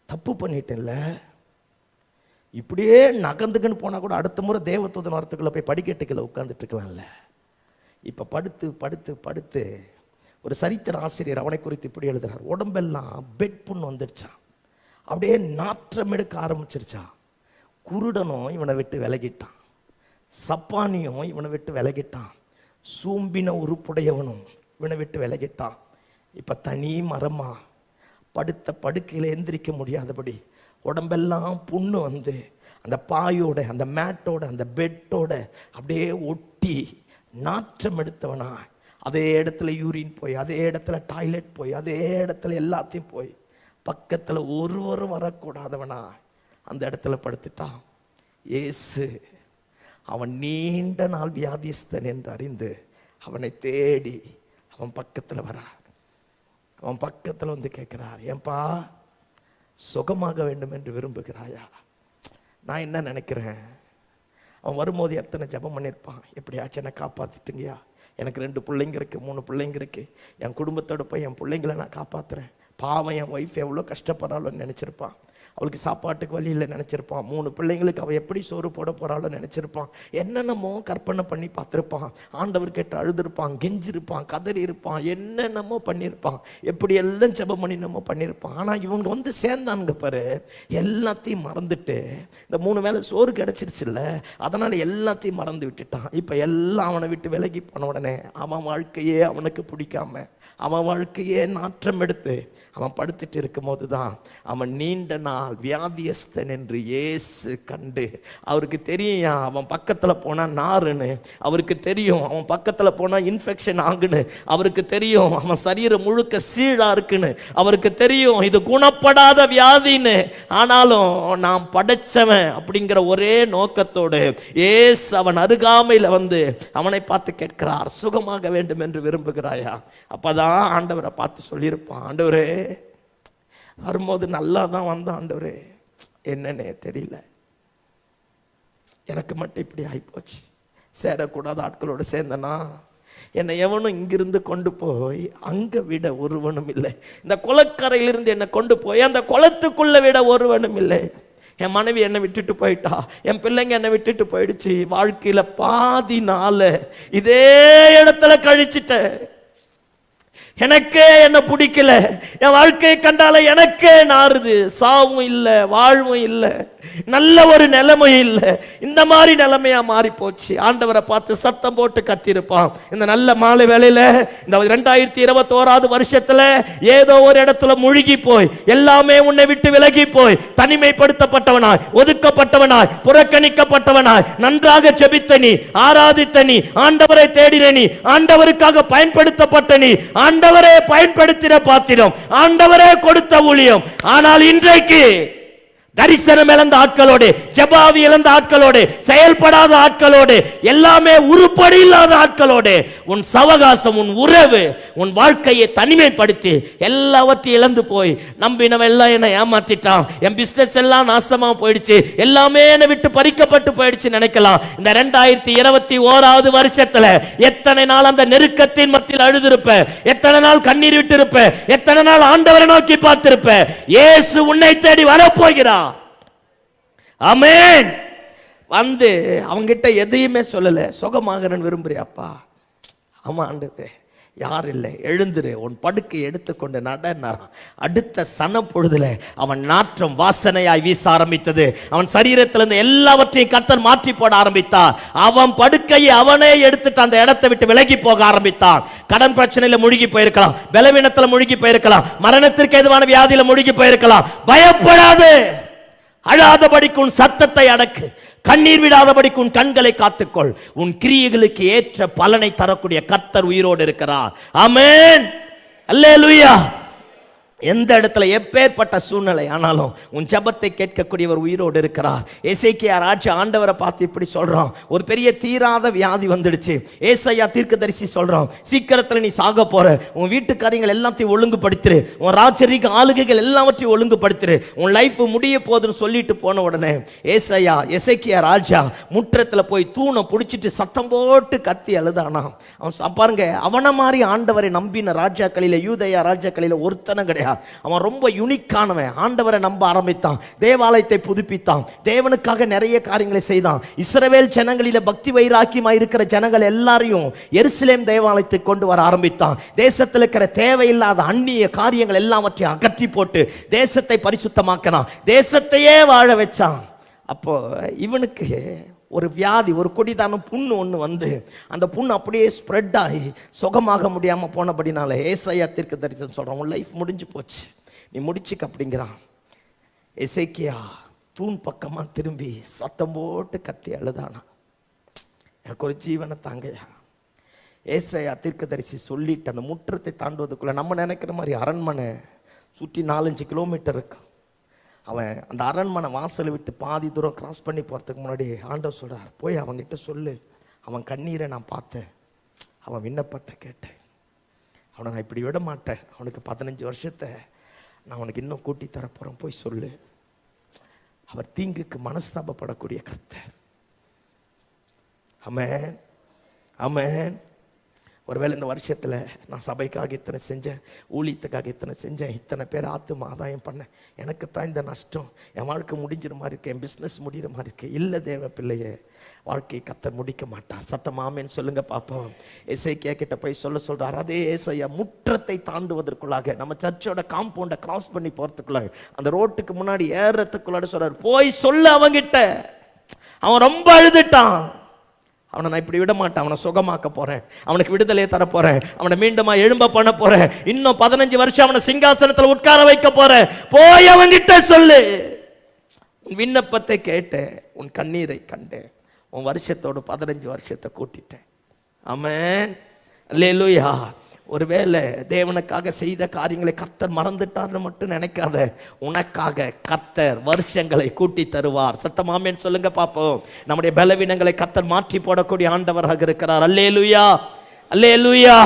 தப்பு பண்ணிட்டேன்ல. இப்படியே நகர்ந்துக்குன்னு போனால் கூட அடுத்த முறை தேவதூதன் வரத்துக்குள்ள போய் படிக்கட்டுக்குள்ள உட்காந்துட்டு இருக்கலாம்ல. இப்போ படுத்து படுத்து படுத்து ஒரு சரித்திர ஆசிரியர் அவனை குறித்து இப்படி எழுதுறார், உடம்பெல்லாம் பெட் புண் வந்துடுச்சான், அப்படியே நாற்றம் எடுக்க ஆரம்பிச்சிருச்சான். குருடனும் இவனை விட்டு விலகிட்டான், சப்பானியும் இவனை விட்டு விலகிட்டான், சூம்பின உருப்புடையவனும் இவனை விட்டு விலகிட்டான். இப்போ தனி மரமா படுத்த படுக்கையில் எந்திரிக்க முடியாதபடி உடம்பெல்லாம் புண்ணு வந்து அந்த பாயோட, அந்த மேட்டோட, அந்த பெட்டோட அப்படியே ஒட்டி நாற்றம் எடுத்தவனா, அதே இடத்துல யூரின் போய், அதே இடத்துல டாய்லெட் போய், அதே இடத்துல எல்லாத்தையும் போய், பக்கத்தில் ஒருவரும் வரக்கூடாதவனா அந்த இடத்துல படுத்துட்டான். இயேசு அவன் நீண்ட நாள் வியாதிஸ்தன் என்று அறிந்து அவனை தேடி அவன் பக்கத்தில் வரார். அவன் பக்கத்தில் வந்து கேட்கிறார், ஏன்பா சுகமாக வேண்டும் என்று விரும்புகிறாயா? நான் என்ன நினைக்கிறேன், அவன் வரும்போது எத்தனை ஜெபம் பண்ணியிருப்பான், எப்படியாச்சும் என்னை காப்பாற்றிட்டுங்கயா, எனக்கு 2 பிள்ளைங்க இருக்கு, 3 பிள்ளைங்க இருக்கு, என் குடும்பத்தோட போய் என் பிள்ளைங்களை நான் காப்பாற்றுறேன். பாவம், என் ஒய்ஃப் எவ்வளோ கஷ்டப்படுறாளோன்னு நினச்சிருப்பான். அவளுக்கு சாப்பாட்டுக்கு வழி இல்லை நினச்சிருப்பான். 3 பிள்ளைங்களுக்கு அவள் எப்படி சோறு போட போகிறாளோ நினச்சிருப்பான். என்னென்னமோ கற்பனை பண்ணி பார்த்துருப்பான். ஆண்டவர் கேட்டு அழுதுருப்பான், கெஞ்சிருப்பான், கதறி இருப்பான், என்னென்னமோ பண்ணியிருப்பான், எப்படி எல்லாம் ஜெபம் பண்ணி நம்ம பண்ணியிருப்பான். ஆனால் இவங்க வந்து சேர்ந்தானுங்க பாரு, எல்லாத்தையும் மறந்துட்டு, இந்த 3 வேளை சோறு கிடச்சிருச்சுல்ல, அதனால் எல்லாத்தையும் மறந்து விட்டுட்டான். இப்போ எல்லாம் அவனை விட்டு விலகி போன உடனே அவன் வாழ்க்கையே அவனுக்கு பிடிக்காம, அவன் வாழ்க்கையே நாற்றம் எடுத்து அவன் படுத்துட்டு இருக்கும் போது தான் அவன் நீண்ட நாள் வியாதியஸ்தன் என்று இயேசு கண்டு, அவருக்கு தெரியும் அவன் பக்கத்தில் போனால் நாருன்னு, அவருக்கு தெரியும் அவன் பக்கத்தில் போனால் இன்ஃபெக்ஷன் ஆகுன்னு, அவருக்கு தெரியும் அவன் சரீரம் முழுக்க சீழா இருக்குன்னு, அவருக்கு தெரியும் இது குணப்படாத வியாதின்னு. ஆனாலும் நாம் படைச்சவன் அப்படிங்கிற ஒரே நோக்கத்தோடு இயேசு அவன் அருகாமையில் வந்து அவனை பார்த்து கேட்கிறார், சுகமாக வேண்டும் என்று விரும்புகிறாயா? அப்பதான் ஆண்டவரை பார்த்து சொல்லியிருப்பான், ஆண்டவரே வரும்போது நல்லா தான் வந்தான் ஆண்டவரே, என்னன்னே தெரியல, எனக்கு மட்டும் இப்படி ஆகிப்போச்சு, சேரக்கூடாத ஆட்களோடு சேர்ந்தனா, என்னை எவனும் இங்கிருந்து கொண்டு போய் அங்க விட ஒருவனும் இல்லை. இந்த குளக்கரையிலிருந்து என்னை கொண்டு போய் அந்த குளத்துக்குள்ள விட ஒருவனும் இல்லை. என் மனைவி என்னை விட்டுட்டு போயிட்டா, என் பிள்ளைங்க என்னை விட்டுட்டு போயிடுச்சு. வாழ்க்கையில பாதி நாள இதே இடத்துல கழிச்சிட்டேன். எனக்கே என்ன பிடிக்கல, என் வாழ்க்கையை கண்டால எனக்கே நாறுது. சாவும் இல்லை, வாழ்வும் இல்லை, நல்ல ஒரு நிலைமையும் இல்லை. இந்த மாதிரி நிலைமையா மாறி போச்சு. ஆண்டவரை பார்த்து சத்தம் போட்டு கத்திருப்பான். இந்த நல்ல மாலை வேளையில இந்த 2021 வருஷத்துல ஏதோ ஒரு இடத்துல முழுகி போய் எல்லாமே உன்னை விட்டு விலகி போய் தனிமைப்படுத்தப்பட்டவனாய், ஒதுக்கப்பட்டவனாய், புறக்கணிக்கப்பட்டவனாய், நன்றாக ஜெபித்த நீ, ஆராதித்த நீ, ஆண்டவரை தேடின நீ, ஆண்டவருக்காக பயன்படுத்தப்பட்ட நீ, ஆண்டவரே பயன்படுத்தின பாத்திரம், ஆண்டவரே கொடுத்த ஊழியம். ஆனால் இன்றைக்கு தரிசனம் இழந்த ஆட்களோடு, ஜபாவி இழந்த ஆட்களோடு, செயல்படாத ஆட்களோடு, எல்லாமே உருப்படி இல்லாத ஆட்களோடு உன் சவகாசம், உன் உறவு, உன் வாழ்க்கையை தனிமைப்படுத்தி எல்லாவற்றையும் இழந்து போய் நம்பினவன் எல்லாம் என்னை ஏமாத்திட்டான், என் பிசினஸ் எல்லாம் நாசமா போயிடுச்சு, எல்லாமே என்னை விட்டு பறிக்கப்பட்டு போயிடுச்சு நினைக்கலாம். இந்த 2021 வருஷத்துல எத்தனை நாள் அந்த நெருக்கத்தின் மத்தியில் அழுதிருப்ப, எத்தனை நாள் கண்ணீர் விட்டு இருப்ப, எத்தனை நாள் ஆண்டவரை நோக்கி பார்த்திருப்ப. இயேசு உன்னை தேடி வரப்போகிறார். ஆமென். வந்து அவங்கிட்ட எதையுமே சொல்லல. சுகமாகறன்னு விரும்புறியாப்பா? ஆமா ஆண்டவரே. யார் இல்லை, எழுந்துரு, உன் படுக்கை எடுத்துக்கொண்டு நடனாராம். அடுத்த சன பொழுதுல அவன் நாற்றம் வாசனையாய் வீச ஆரம்பித்தது. அவன் சரீரத்திலிருந்து எல்லாவற்றையும் கர்த்தர் மாற்றி போட ஆரம்பித்தார். அவன் படுக்கையை அவனே எடுத்துட்டு அந்த இடத்தை விட்டு விலகி போக ஆரம்பித்தான். கடன் பிரச்சனையில முழுகி போயிருக்கலாம், பலவீனத்துல முழுகி போயிருக்கலாம், மரணத்திற்கு எதுவான வியாதியில முழுகி போயிருக்கலாம். பயப்படாது. அழாதபடிக்கு உன் சத்தத்தை அடக்கு, கண்ணீர் விடாதபடிக்கு உன் கண்களை காத்துக்கொள். உன் கிரியைகளுக்கு ஏற்ற பலனை தரக்கூடிய கர்த்தர் உயிரோடு இருக்கிறார். ஆமென். அல்லேலூயா. எந்த இடத்துல எப்பேற்பட்ட சூழ்நிலை ஆனாலும் உன் ஜெபத்தை கேட்கக்கூடியவர் உயிரோடு இருக்கிறார். எசேக்கியா ராஜா ஆண்டவரை பார்த்து இப்படி சொல்றான். ஒரு பெரிய தீராத வியாதி வந்துடுச்சு. ஏசாயா தீர்க்கதரிசி சொல்றான், சீக்கிரத்துல நீ சாக போற, உன் வீட்டு காரியங்கள் எல்லாத்தையும் ஒழுங்குபடுத்திரு, உன் ராஜரீக ஆளுகைகள் எல்லாவற்றையும் ஒழுங்குபடுத்திரு, உன் லைஃப் முடிய போதுன்னு சொல்லிட்டு போன உடனே எசேக்கியா ராஜா முற்றத்துல போய் தூணை பிடிச்சிட்டு சத்தம் போட்டு கத்தி அழுதானா. அவன் பாருங்க, அவன மாதிரி ஆண்டவரை நம்பின ராஜாக்களில, யூதேயா ராஜாக்களில ஒருத்தனை கிடையாது. அவன் ரொம்ப யூனிக்கானவன். ஆண்டவரை நம்ப ஆரம்பித்தான், தேவாலயத்தை புதுப்பித்தான், தேவனுக்காக நிறைய காரியங்களை செய்தான். இஸ்ரவேல் ஜனங்களில பக்தி வைராக்கியமாய் இருக்கிற ஜனங்கள் எல்லாரையும் எருசலேம் தேவாலயத்துக்கு கொண்டு வர ஆரம்பித்தான். தேசத்தில் இருக்கிற தேவையில்லாத அந்நிய காரியங்கள் எல்லாவற்றையும் அகற்றி போட்டு தேசத்தை பரிசுத்தமாக்கினான், தேசத்தையே வாழ வச்சான். அப்போ இவனுக்கு ஒரு வியாதி, ஒரு கொடிதான புண்ணு ஒன்று வந்து அந்த புண்ணு அப்படியே ஸ்ப்ரெட் ஆகி சுகமாக முடியாமல் போனபடினால ஏசாயா தீர்க்கதரிசி சொல்கிறான், உன் லைஃப் முடிஞ்சு போச்சு, நீ முடிச்சுக்க அப்படிங்கிறான். எசேக்கியா தூண் பக்கமாக திரும்பி சத்தம் போட்டு கத்தி அழுதானா, எனக்கு ஒரு ஜீவனை தாங்கயா. ஏசாயா தீர்க்கதரிசி சொல்லிட்டு அந்த முற்றத்தை தாண்டுவதுக்குள்ள நம்ம நினைக்கிற மாதிரி அரண்மனை சுற்றி 4-5 கிலோமீட்டர் இருக்கு. அவன் அந்த அரண்மனை வாசலை விட்டு பாதி தூரம் கிராஸ் பண்ணி போகிறதுக்கு முன்னாடி ஆண்டவர் சொல்கிறார், போய் அவன்கிட்ட சொல்லு, அவன் கண்ணீரை நான் பார்த்தேன், அவன் விண்ணப்பத்தை கேட்டேன், அவனை நான் இப்படி விட மாட்டேன், அவனுக்கு 15 வருஷத்தை நான் அவனுக்கு இன்னும் கூட்டி தரப்போகிறேன், போய் சொல்லு. அவர் தீங்குக்கு மனஸ்தாபப்படக்கூடிய கர்த்தர். ஆமென், ஆமென். ஒருவேளை இந்த வருஷத்தில் நான் சபைக்காக இத்தனை செஞ்சேன், ஊழியத்துக்காக இத்தனை செஞ்சேன், இத்தனை பேர் ஆத்தும ஆதாயம் பண்ணேன், எனக்கு தான் இந்த நஷ்டம், என் வாழ்க்கை முடிஞ்சிற மாதிரி இருக்கு, என் பிஸ்னஸ் முடிகிற மாதிரி இருக்கு. இல்லை தேவ பிள்ளையே, வாழ்க்கையை கர்த்தர் முடிக்க மாட்டார். சத்தமாமேன்னு சொல்லுங்க பாப்போம். எசேக்கியா கிட்ட போய் சொல்றார், அதே ஏசாயா முற்றத்தை தாண்டுவதற்குள்ளாக, நம்ம சர்ச்சோட காம்பவுண்டை கிராஸ் பண்ணி போறதுக்குள்ளாக, அந்த ரோட்டுக்கு முன்னாடி ஏறத்துக்குள்ளாட சொல்றாரு, போய் சொல்லு அவங்கிட்ட. அவன் ரொம்ப அழுதுட்டான். அவனை நான் இப்படி விட மாட்டேன், அவனை சுகமாக்க போறேன், அவனுக்கு விடுதலையை தர போறேன், அவனை மீண்டுமா எழும்ப பண்ண போறேன், இன்னும் 15 வருஷம் அவனை சிங்காசனத்தில் உட்கார வைக்க போறேன், போய் அவன்கிட்ட சொல்லு. உன் விண்ணப்பத்தை கேட்டேன், உன் கண்ணீரை கண்டேன், உன் வருஷத்தோடு 15 வருஷத்தை கூட்டிட்டேன். ஆமென், அல்லேலூயா. ஒருவேளை தேவனுக்காக செய்த காரியங்களை கர்த்தர் மறந்துட்டார்னு மட்டும் நினைக்காத, உனக்காக கர்த்தர் வருஷங்களை கூட்டி தருவார். சத்தமாமேன்னு சொல்லுங்க பாப்போம். நம்முடைய பலவீனங்களை கர்த்தர் மாற்றி போடக்கூடிய ஆண்டவராக இருக்கிறார். அல்லேலூயா, அல்லேலூயா.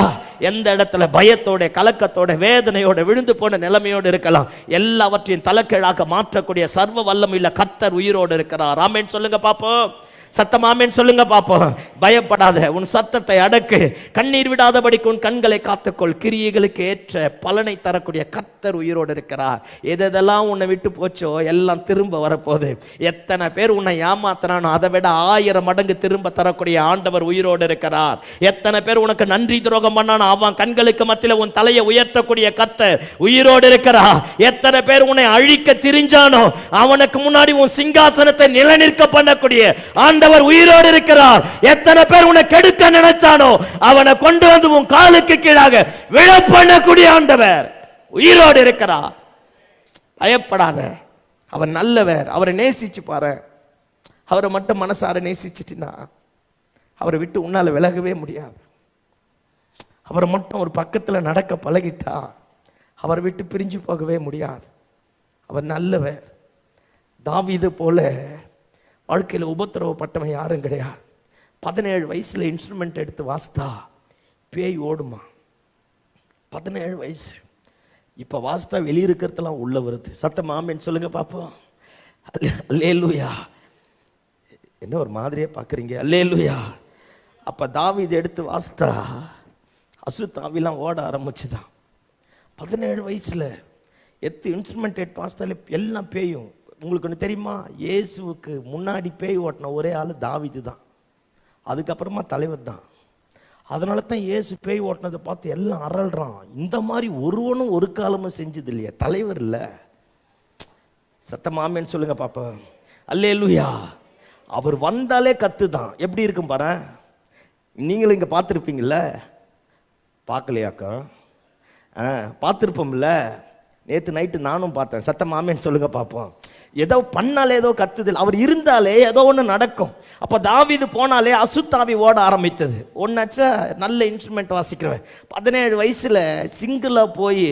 எந்த இடத்துல பயத்தோட, கலக்கத்தோட, வேதனையோட, விழுந்து போன நிலைமையோடு இருக்கலாம், எல்லாவற்றையும் தலைக்கீழாக மாற்றக்கூடிய சர்வ வல்லமையுள்ள கர்த்தர் உயிரோடு இருக்கிறார். ஆமென் சொல்லுங்க பாப்போம். சத்தமாமேன்னு சொல்லுங்க பாப்போம். பயப்படாத, உன் சத்தத்தை அடக்கு, கண்ணீர் விடாதபடிக்கு உன் கண்களை காத்துக்கொள். கிரியைகளுக்கு ஏற்ற பலனை தரக்கூடிய கர்த்தர் உயிரோடு இருக்கிறார். எதெல்லாம் உன்னை விட்டு போச்சோ எல்லாம் திரும்ப வரப்போகுது. எத்தனை பேர் உன்னை ஏமாத்தினானோ அதை விட 1000 மடங்கு திரும்ப தரக்கூடிய ஆண்டவர் உயிரோடு இருக்கிறார். எத்தனை பேர் உனக்கு நன்றி துரோகம் பண்ணானோ அவன் கண்களுக்கு மத்தியில் உன் தலையை உயர்த்தக்கூடிய கர்த்தர் உயிரோடு இருக்கிறார். எத்தனை பேர் உன்னை அழிக்க திரிஞ்சானோ அவனுக்கு முன்னாடி உன் சிங்காசனத்தை நிலைநிற்க பண்ணக்கூடிய ஆண்டவர் உயிரோடு இருக்கிறார். எத்தனை பேர் உன்னை கெடுக்க நினைச்சானோ அவனை கொண்டு வந்து உன் காலுக்கு கீழாக விழ பண்ணக்கூடிய ஆண்டவர் உயிரோடு இருக்கிறார். பயப்படாத, அவர் நல்லவர். அவரை நேசிச்சு பாரு. அவரை மட்டும் மனசார நேசிச்சிட்டினா அவரை விட்டு உன்னால விலகவே முடியாது. அவரை மட்டும் ஒரு பக்கத்தில் நடக்க பழகிட்டா அவரை விட்டு பிரிஞ்சு போகவே முடியாது. அவர் நல்லவர். தாவீது போல வாழ்க்கையில் உபத்திரவப்பட்டவன் யாரும் கிடையாது. 17 வயசுல இன்ஸ்ட்ருமெண்ட் எடுத்து வாசித்தா பேய் ஓடுமா? 17 வயசு. இப்போ வாசித்தா வெளியிருக்கிறதுலாம் உள்ள வருது. சத்தம் ஆமென் சொல்லுங்க பாப்போம். அல்லேலூயா. என்ன ஒரு மாதிரியே பார்க்குறீங்க? அல்லேலூயா. அப்போ தாவீது எடுத்து வாசித்தா அசுத்தாவிலாம் ஓட ஆரம்பிச்சுதான். 17 வயசுல எத்து இன்ஸ்ட்ருமெண்ட் எடுத்து வாசித்தாலே எல்லாம் பேயும். உங்களுக்கு ஒன்று தெரியுமா? இயேசுவுக்கு முன்னாடி பேய் ஓட்டின ஒரே ஆள் தாவீது தான். அதுக்கப்புறமா தலைவர் தான். அதனால தான் இயேசு பேய் ஓட்டினதை பார்த்து எல்லாம் அரள்றான். இந்த மாதிரி ஒருவனும் ஒரு காலமும் செஞ்சது இல்லையா? தலைவர் இல்லை. சத்தமாமேன்னு சொல்லுங்க பாப்பா. அல்லேலூயா. அவர் வந்தாலே கத்து தான். எப்படி இருக்கும் பாரு. நீங்களும் இங்கே பார்த்துருப்பீங்கள்ல? பார்க்கலையாக்கா? பார்த்துருப்போம்ல. நேற்று நைட்டு நானும் பார்த்தேன். சத்தமாமேன்னு சொல்லுங்க பார்ப்போம். ஏதோ பண்ணாலே ஏதோ கத்துதல். அவர் இருந்தாலே ஏதோ ஒன்று நடக்கும். அப்போ தாவீது போனாலே அசுத்தாவி ஓட ஆரம்பித்தது. ஒன்னாச்சா நல்ல இன்ஸ்ட்ருமெண்ட் வாசிக்கிறவன் 17 வயசுல சிங்கிளாக போய்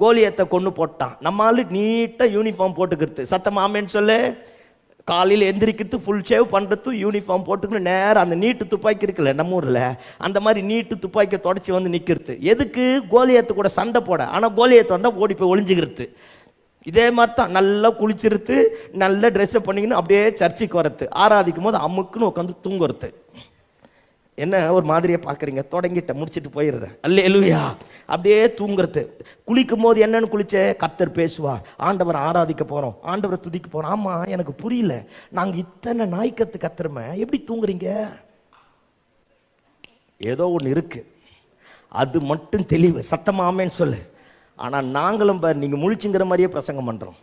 கோலியத்தை கொண்டு போட்டான். நம்மளால நீட்டாக யூனிஃபார்ம் போட்டுக்கிறது. சத்தமாமேன்னு சொல்லு. காலையில் எந்திரிக்கிறது, ஃபுல் ஷேவ் பண்ணுறது, யூனிஃபார்ம் போட்டுக்கணும், நேரம் அந்த நீட்டு துப்பாக்கி இருக்குல்ல நம்ம ஊரில், அந்த மாதிரி நீட்டு துப்பாக்கியை தொடச்சி வந்து நிற்கிறது. எதுக்கு? கோலியத்து கூட சண்டை போட. ஆனால் கோலியத்து வந்தால் ஓடி போய் ஒளிஞ்சுக்கிறது. இதே மாதிரி தான் நல்லா குளிச்சிருத்து, நல்ல ட்ரெஸ்ஸை பண்ணிக்கின்னு அப்படியே சர்ச்சுக்கு வரது. ஆராதிக்கும் போது அமுக்குன்னு உட்காந்து தூங்குறது. என்ன ஒரு மாதிரியே பார்க்குறீங்க? தொடங்கிட்ட முடிச்சுட்டு போயிடுறேன். அல்லேலூயா. அப்படியே தூங்குறது. குளிக்கும் போது என்னன்னு குளிச்சே? கர்த்தர் பேசுவார். ஆண்டவர் ஆராதிக்க போகிறோம், ஆண்டவரை துதிக்க போகிறோம். ஆமாம், எனக்கு புரியல, நாங்கள் இத்தனை நாய்க்கத்து கத்துறமே எப்படி தூங்குறீங்க? ஏதோ ஒன்று இருக்கு, அது மட்டும் தெளிவு. சத்தமாமேன்னு சொல்லு. ஆனால் நாங்களும் பார் நீங்கள் முழிச்சுங்கிற மாதிரியே பிரசங்கம் பண்ணுறோம்.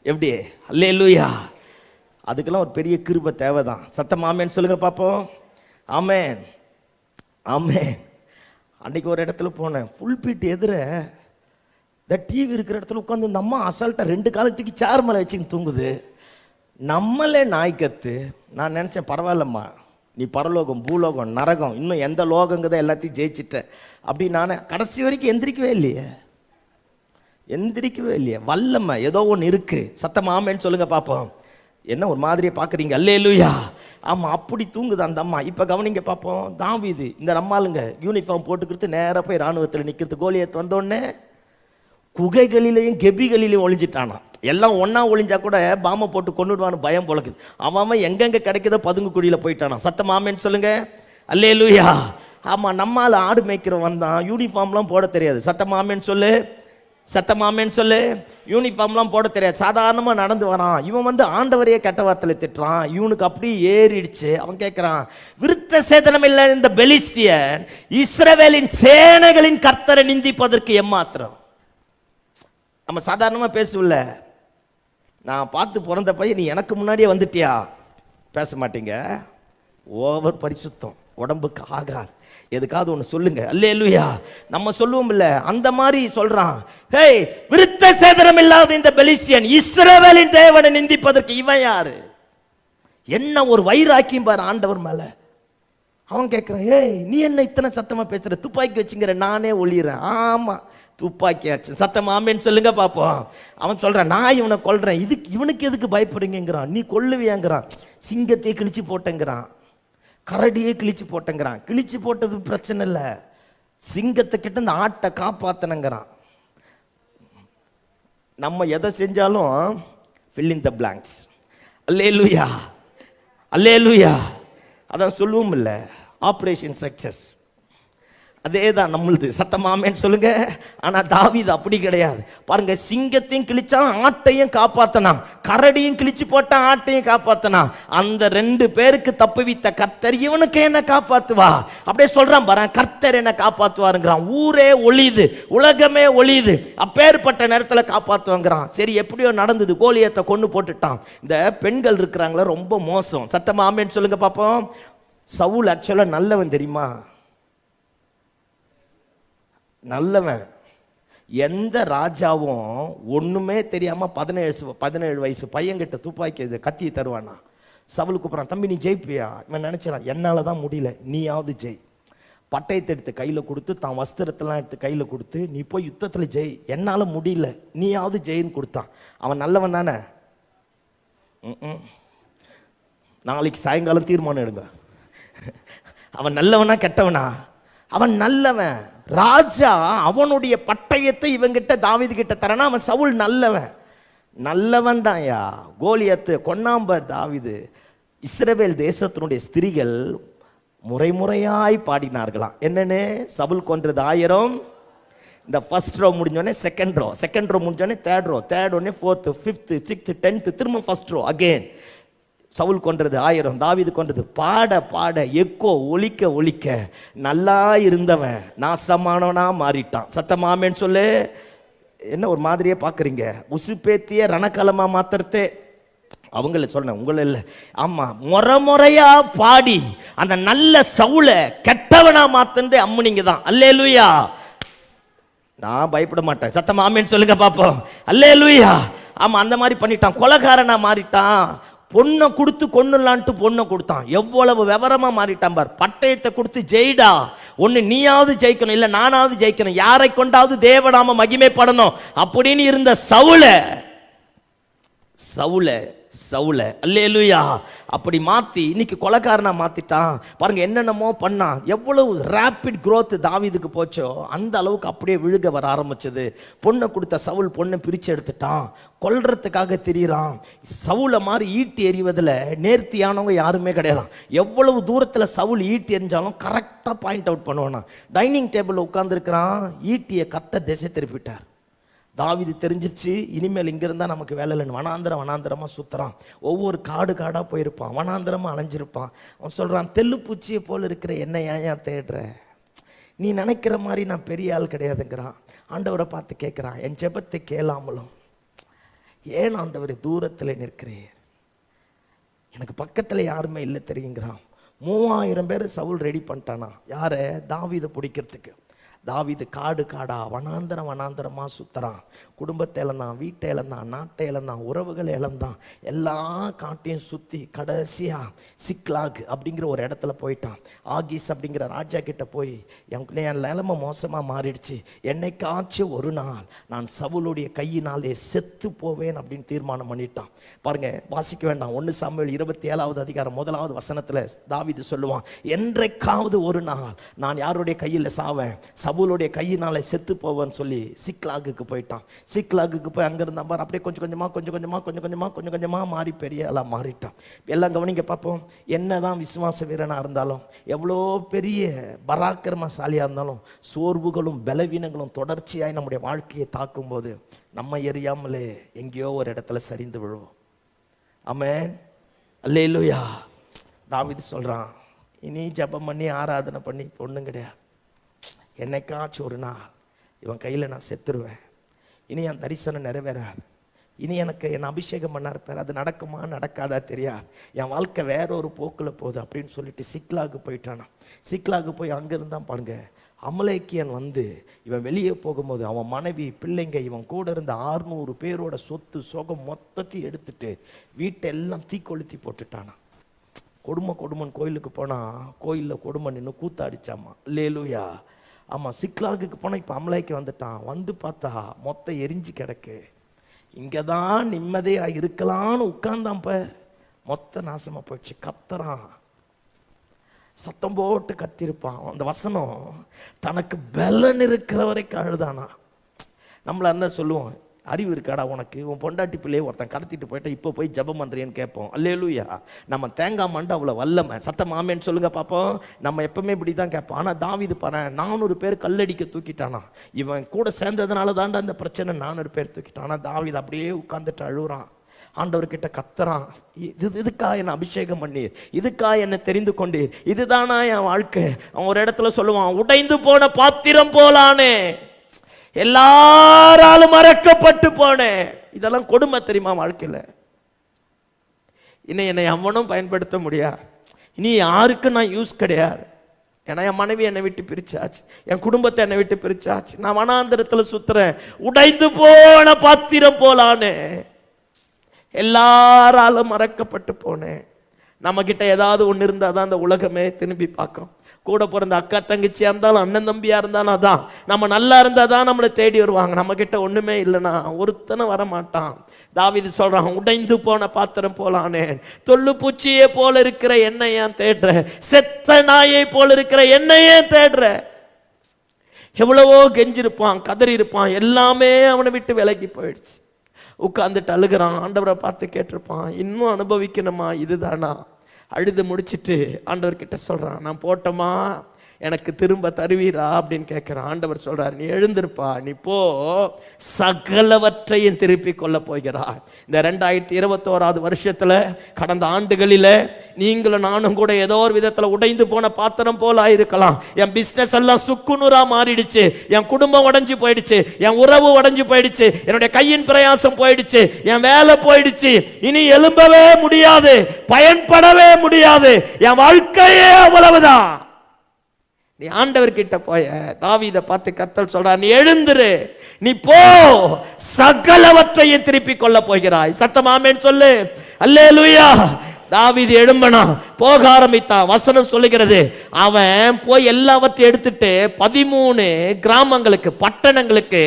எப்படி? அல்லேலூயா. அதுக்கெல்லாம் ஒரு பெரிய கிருபை தேவை தான். சத்தமாமேன்னு சொல்லுங்க பார்ப்போம். ஆமென், ஆமென். அன்றைக்கி ஒரு இடத்துல போனேன். ஃபுல் பீட் எதிர இந்த டிவி இருக்கிற இடத்துல உட்காந்து இந்த அம்மா அசால்ட்டாக 2 காலத்துக்கு சேர் மேலே வச்சுன்னு தூங்குது. நம்மளே நாய்க்கத்து. நான் நினச்சேன், பரவாயில்லம்மா, நீ பரலோகம், பூலோகம், நரகம், இன்னும் எந்த லோகங்கதை எல்லாத்தையும் ஜெயிச்சிட்ட அப்படி. நான் கடைசி வரைக்கும் எந்திரிக்கவே இல்லையே. வல்லம்மா ஏதோ ஒன்று இருக்கு. சத்தமாமேன்னு சொல்லுங்க பார்ப்போம். என்ன ஒரு மாதிரியே பார்க்குறீங்க? அல்லேலூயா. ஆமாம், அப்படி தூங்குது அந்த அம்மா. இப்போ கவனிங்க பார்ப்போம். தாவீது இந்த நம்மாளுங்க யூனிஃபார்ம் போட்டுக்கிறது நேராக போய் இராணுவத்தில் நிற்கிறது. கோலியத் வந்தோடனே குகைகளிலேயும் கெபிகளிலையும் ஒளிஞ்சிட்டானா. எல்லாம் ஒன்றா ஒளிஞ்சா கூட பாம்பை போட்டு கொண்டுடுவான்னு பயம் போலக்குது. அவன் எங்கெங்கே கிடைக்குதோ பதுங்கு குடியில் போயிட்டானா. சத்தமாமேன்னு சொல்லுங்க. அல்லேலூயா. ஆமாம், நம்மால் ஆடு மேய்க்கிறவன் வந்தான். யூனிஃபார்ம்லாம் போட தெரியாது. சத்தமாமேன்னு சொல்லு. சத்தமாமேன்னு சொல்லு. யூனிஃபார்ம்லாம் போட தெரியாது, சாதாரணமாக நடந்து வரான். இவன் வந்து ஆண்டவரையே கெட்ட வார்த்தையில் திட்டுறான். இவனுக்கு அப்படியே ஏறிடுச்சு. அவன் கேட்குறான், விருத்த சேதனம் இல்லை இந்த பெலிஸ்தியன் இஸ்ரவேலின் சேனைகளின் கர்த்தரை நிந்திப்பதற்கு எம்மாத்திரம்? நம்ம சாதாரணமாக பேசுவில்ல, நான் பார்த்து பிறந்த பையன் நீ எனக்கு முன்னாடியே வந்துட்டியா? பேச மாட்டீங்க. ஓவர் பரிசுத்தம் உடம்புக்கு ஆகாது. எதுக்காவது ஒன்று சொல்லுங்க. அல்லேலூயா. நம்ம சொல்லுவோம் இல்ல, அந்த மாதிரி சொல்றான். ஹேய், விருத்த சேதனம் இல்லாத இந்த பெலிஸ்தியன் இஸ்ரவேலின் தேவனை நிந்திப்பதற்கு இவன் யாரு? என்ன ஒரு வைராக்கியம் பாரு ஆண்டவர் மேல. அவன் கேட்கிறான், ஏய் நீ என்ன இத்தனை சத்தமா பேசுற? துப்பாக்கி வச்சுங்கிற, நானே ஒளிறேன். ஆமா, துப்பாக்கியாச்சு. சத்தமாமேன்னு சொல்லுங்க பாப்போம். அவன் சொல்றான், நான் இவனை கொல்றேன், இவனுக்கு எதுக்கு பயப்படுறீங்கிறான். நீ கொல்லுவியாங்கிறான். சிங்கத்தை கிழிச்சு போட்டேங்கிறான், கரடியே கிழிச்சு போட்டேங்கிறான். கிழிச்சு போட்டது பிரச்சனை இல்லை, சிங்கத்தை கிட்ட இந்த ஆட்டை காப்பாத்தனங்கிறான். நம்ம எதை செஞ்சாலும் fill in the blanks. அல்லேலூயா. அல்லேலூயா. அதான் சொல்லுவோம் இல்ல, ஆபரேஷன் சக்சஸ். அதே தான் நம்மளுது. சத்தமாமேன்னு சொல்லுங்க. ஆனா தாவீது அப்படி கிடையாது. பாருங்க, சிங்கத்தையும் கிழிச்சான், ஆட்டையும் காப்பாத்தனா, கரடியும் கிழிச்சு போட்டான், ஆட்டையும் காப்பாத்தனா. அந்த 2 பேருக்கு தப்புவித்த கர்த்தர் இவனுக்கு என்ன காப்பாத்துவா? அப்படியே சொல்றான் பாரு, கர்த்தர் என்ன காப்பாத்துவாருங்கிறான். ஊரே ஒளியுது, உலகமே ஒளியுது, அப்பேற்பட்ட நேரத்துல காப்பாத்துவாங்கிறான். சரி, எப்படியோ நடந்தது. கோலியத்தை கொண்டு போட்டுட்டான். இந்த பெண்கள் இருக்கிறாங்களா, ரொம்ப மோசம். சத்தமாமேன்னு சொல்லுங்க பாப்போம். சவுல் ஆக்சுவலா நல்லவன் தெரியுமா? நல்லவன். எந்த ராஜாவும் ஒண்ணுமே தெரியாம 17 வயசு பையன்கிட்ட துப்பாக்கி கத்தி தருவானா? சவுல் கூப்பிட்றான், தம்பி நீ ஜெயிப்பியா? இவன் நினைச்சான், என்னால தான் முடியல, நீயாவது ஜெய். பட்டயத்தை எடுத்து கையில கொடுத்து, தான் வஸ்திரத்தெல்லாம் எடுத்து கையில கொடுத்து, நீ போய் யுத்தத்துல ஜெய், என்னால முடியல, நீயாவது ஜெயின்னு கொடுத்தான். அவன் நல்லவன் தானே? நாளைக்கு சாயங்காலம் தீர்மானம் எடுங்க. அவன் நல்லவனா கெட்டவனா? அவன் நல்லவன். ராஜா அவனுடைய பட்டயத்தை இவங்கிட்ட தாவீது கிட்ட தரனா, அவன் சவுல் நல்லவன். நல்லவன் தான்யா. கோலியத்து கொன்னாம்பர் தாவீது. இஸ்ரவேல் தேசத்தினுடைய ஸ்திரீகள் முறைமுறையாய் பாடினார்களாம். என்னன்னு? சவுல் கொன்றது 1000. இந்த ஃபர்ஸ்ட் ரோ முடிஞ்சோடனே செகண்ட் ரோ முடிஞ்சோடனே தேர்ட் உடனே 4th 5th 6th 10th திரும்ப ஃபர்ஸ்ட் ரோ அகெயின். சவுல் கொன்றது 1000, தாவீது கொன்றது. பாட பாட எக்கோ ஒலிக்க நல்லா இருந்தவன் நாசமானவனா மாறிட்டான். சத்தமாமேன்னு சொல்லு. என்ன ஒரு மாதிரியே பார்க்குறீங்க? உசுப்பேத்திய ரணக்கலமா மாத்திரத்தே அவங்கள சொன்ன, உங்களை இல்லை. ஆமா, முறையா பாடி அந்த நல்ல சவுலை கெட்டவனா மாத்தந்து அம்முனிங்க தான். அல்லேலூயா. நான் பயப்பட மாட்டேன். சத்தமாமேன்னு சொல்லுங்க பாப்போம். அல்லேலூயா. ஆமா, அந்த மாதிரி பண்ணிட்டான். கொலைகாரனா மாறிட்டான். பொண்ணை கொடுத்து கொன்னுலான்ட்டு பொண்ணை கொடுத்தான். எவ்வளவு விவரமா மாறிட்டான் பார். பட்டயத்தை கொடுத்து ஜெயிடா, ஒன்னு நீயாவது ஜெயிக்கணும், இல்ல நானாவது ஜெயிக்கணும், யாரை கொண்டாவது தேவநாம மகிமைப்படணும் அப்படின்னு இருந்த சவுல அல்லேலூயா அப்படி மாத்தி இன்னைக்கு கொலைக்காரனா மாத்திட்டான். பாருங்க, என்னென்னமோ பண்ணா. எவ்வளவு ரேபிட் growth தாவீதுக்கு போச்சோ அந்த அளவுக்கு அப்படியே விழுக வர ஆரம்பிச்சது. பொண்ணை கொடுத்த சவுல் பொண்ணை பிரிச்சு எடுத்துட்டான். கொல்றதுக்காக திரியறான். சவுல மாதிரி ஈட்டி எறிவதில் நேர்த்தியானவங்க யாருமே கிடையாது. எவ்வளவு தூரத்துல சவுல் ஈட்டி எறிஞ்சாலும் கரெக்டா பாயிண்ட் அவுட் பண்ணுவானா. டைனிங் டேபிள் உட்கார்ந்து இருக்கிறான், ஈட்டியை கரெக்டா திசை திருப்பிட்டார். தாவீது தெரிஞ்சிருச்சு, இனிமேல் இங்க இருந்தா நமக்கு வேலை இல்லைன்னு வனாந்தரமா சுத்துறான். ஒவ்வொரு காடா போயிருப்பான், வனாந்தரமா அலைஞ்சிருப்பான். அவன் சொல்றான், தெல்லுப்பூச்சியை போல இருக்கிற என்னை ஏன் தேடுற? நீ நினைக்கிற மாதிரி நான் பெரிய ஆள் கிடையாதுங்கிறான். ஆண்டவரை பார்த்து கேட்கிறான், என் ஜெபத்தை கேளாமலும் ஏன் ஆண்டவரை தூரத்தில் நிற்கிறீர்? எனக்கு பக்கத்துல யாருமே இல்லை தெரியுங்கிறான். 3000 பேர் சவுல் ரெடி பண்ணிட்டானா. யார? தாவீதை பிடிக்கிறதுக்கு. தாவீது காடா வனாந்தரமா சுத்துறான். குடும்பத்தை இழந்தான், வீட்டை இழந்தான், நாட்டை இழந்தான், உறவுகளை இழந்தான். எல்லா காட்டையும் சுத்தி கடைசியா சிக்லாக் அப்படிங்கிற ஒரு இடத்துல போயிட்டான். ஆகீஸ் அப்படிங்கிற ராஜா கிட்ட போய், என் நிலைமை மோசமா மாறிடுச்சு, என்னைக்காச்சும் ஒரு நாள் நான் சவுலுடைய கையினாலே செத்து போவேன் அப்படின்னு தீர்மானம் பண்ணிட்டான். பாருங்க, வாசிக்க வேண்டாம். 1 சாமுவேல் 27வது அதிகாரம் 1வது வசனத்துல தாவீது சொல்லுவான், என்றைக்காவது ஒரு நாள் நான் யாருடைய கையில் சாவேன், சவுலுடைய கையினாலே செத்து போவேன்னு சொல்லி சிக்லாகுக்கு போயிட்டான். சிக்லாகுக்கு போய் அங்க இருந்தா பார், அப்படியே கொஞ்சம் கொஞ்சமா மாறி பெரிய ஆளா மாறிட்டான். எல்லாம் கவனிங்க பார்ப்போம். என்னதான் விசுவாச வீரனா இருந்தாலும், எவ்வளோ பெரிய பராக்கிரமசாலியா இருந்தாலும், சோர்வுகளும் பலவீனங்களும் தொடர்ச்சியாய் நம்முடைய வாழ்க்கையை தாக்கும் போது நம்ம எரியாமலே எங்கேயோ ஒரு இடத்துல சரிந்து விழுவோம். ஆமென், அல்லேலூயா. தாவீது சொல்றான், இனி ஜெபம் பண்ணி ஆராதனை பண்ணி ஒண்ணும் கிடையாது. என்னைக்காச்சும் ஒரு நாள் இவன் கையில நான் செத்துருவேன். இனி என் தரிசனம் நிறைவேறாது. இனி எனக்கு என் அபிஷேகம் பண்ணா இருப்பார், அது நடக்குமா நடக்காதா தெரியாது, என் வாழ்க்கை வேற ஒரு போக்குல போகுது அப்படின்னு சொல்லிட்டு சிக்லாகு போயிட்டானா. சிக்லாகு போய் அங்க இருந்தான். பாருங்க, அமலேக்கியன் வந்து இவன் வெளியே போகும்போது அவன் மனைவி பிள்ளைங்க இவன் கூட இருந்த 600 பேரோட சொத்து சோகம் மொத்தத்தையும் எடுத்துட்டு வீட்டெல்லாம் தீக்கொளுத்தி போட்டுட்டானா. கொடுமன் கோயிலுக்கு போனா கோயில்ல கொடுமை நின்று கூத்தாடிச்சாமா. அல்லேலூயா. ஆமா, சிக்லாகுக்கு போனா இப்ப அமலேக்கு வந்துட்டான். வந்து பார்த்தா மொத்த எரிஞ்சு கிடக்கு. இங்கதான் நிம்மதியா இருக்கலான்னு உட்கார்ந்தான் பார், மொத்த நாசமா போயிடுச்சு. கத்துறான், சத்தம் போட்டு கத்திருப்பான். அந்த வசனம், தனக்கு பலன் இருக்கிற வரைக்கும் அழுதானா. நம்மள இருந்தா சொல்லுவோம், அறிவு இருக்காடா உனக்கு? உன் பொண்டாட்டி பிள்ளையே ஒருத்தன் கடத்திட்டு போயிட்டா இப்போ போய் ஜெபம் பண்ணுறேன்னு கேட்போம். அல்லேலூயா. நம்ம தேங்காய் மண்டை அவ்வளோ வல்லமை. சத்தம் ஆமேன்னு சொல்லுங்க பார்ப்போம். நம்ம எப்பவுமே இப்படி தான் கேட்போம். ஆனால் தாவீது பாரு, 400 பேர் கல்லடிக்க தூக்கிட்டானா. இவன் கூட சேர்ந்ததுனால தாண்டா அந்த பிரச்சனை, 400 பேர் தூக்கிட்டான். ஆனால் தாவீது அப்படியே உட்கார்ந்துட்டு அழுகுறான், ஆண்டவர்கிட்ட கத்துறான். இதுக்கா என்ன அபிஷேகம் பண்ணீர்? இதுக்கா என்ன தெரிந்து கொண்டீர்? இதுதானா என் வாழ்க்கை? அவன் ஒரு இடத்துல சொல்லுவான், உடைந்து போன பாத்திரம் போலானே, எல்லாராலும் மறக்கப்பட்டு போனேன். இதெல்லாம் கொடுமை தெரியுமா வாழ்க்கையில? இன்னும் என்னை எவனும் பயன்படுத்த முடியாது. இனி யாருக்கு நான் யூஸ் கிடையாது. ஏன்னா என் மனைவி என்னை விட்டு பிரிச்சாச்சு, என் குடும்பத்தை என்னை விட்டு பிரிச்சாச்சு, நான் வனாந்திரத்துல சுத்துறேன். உடைந்து போன பாத்திரம் போலானே, எல்லாராலும் மறக்கப்பட்டு போனேன். நம்ம கிட்ட ஏதாவது ஒன்று இருந்தால் தான் அந்த உலகமே திரும்பி பார்க்கும். கூட பிறந்த அக்கா தங்கச்சியா இருந்தாலும் அண்ணன் தம்பியா இருந்தாலும் அதான். நம்ம நல்லா இருந்தா தான் நம்மளை தேடி வருவாங்க. நம்ம கிட்ட ஒண்ணுமே இல்லைன்னா ஒருத்தனை வரமாட்டான். தாவீது சொல்றான், உடைந்து போன பாத்திரம் போலானே, தொல்லு பூச்சியே போல இருக்கிற என்னை ஏன் தேடுற? செத்த நாயை போல இருக்கிற என்னை ஏன் தேடுற? எவ்வளவோ கெஞ்சிருப்பான், கதறி இருப்பான், எல்லாமே அவனை விட்டு விலகி போயிடுச்சு. உட்கார்ந்துட்டு அழுகிறான். ஆண்டவரை பார்த்து கேட்டிருப்பான், இன்னும் அனுபவிக்கணுமா? இதுதானா? அழுது முடிச்சுட்டு ஆண்டவர்கிட்ட சொல்றான், நான் போட்டோமா, எனக்கு திரும்ப தருவீரா அப்படின்னு கேட்கிறான். ஆண்டவர் சொல்றார், நீ எழுந்திருப்பா, நீ போ, சகலவற்றையும் திருப்பி கொள்ள போகிறார். இந்த 2021 வருஷத்துல, கடந்த ஆண்டுகளில நீங்களும் நானும் கூட ஏதோ ஒரு விதத்துல உடைந்து போன பாத்திரம் போல ஆயிருக்கலாம். என் பிசினஸ் எல்லாம் சுக்குநூறா மாறிடுச்சு, என் குடும்பம் உடைஞ்சு போயிடுச்சு, என் உறவு உடைஞ்சு போயிடுச்சு, என்னுடைய கையின் பிரயாசம் போயிடுச்சு, என் வேலை போயிடுச்சு, இனி எழும்பவே முடியாது, பயன்படவே முடியாது, என் வாழ்க்கையே அவ்வளவுதான். நீ ஆண்டவர் கிட்ட போய தாவீதை பார்த்து கர்த்தர் சொல்றார், நீ எழுந்திரு, நீ போ, சகலவற்றையும் திருப்பி கொள்ள போகிறாய். சத்தம் ஆமென் சொல்லு. அல்லேலூயா. தாவீது எழும்பனா, போக ஆரம்பித்தான். வசனம் சொல்லுகிறது, அவன் போய் எல்லாவற்றையும் எடுத்துட்டு 13 கிராமங்களுக்கு, பட்டணங்களுக்கு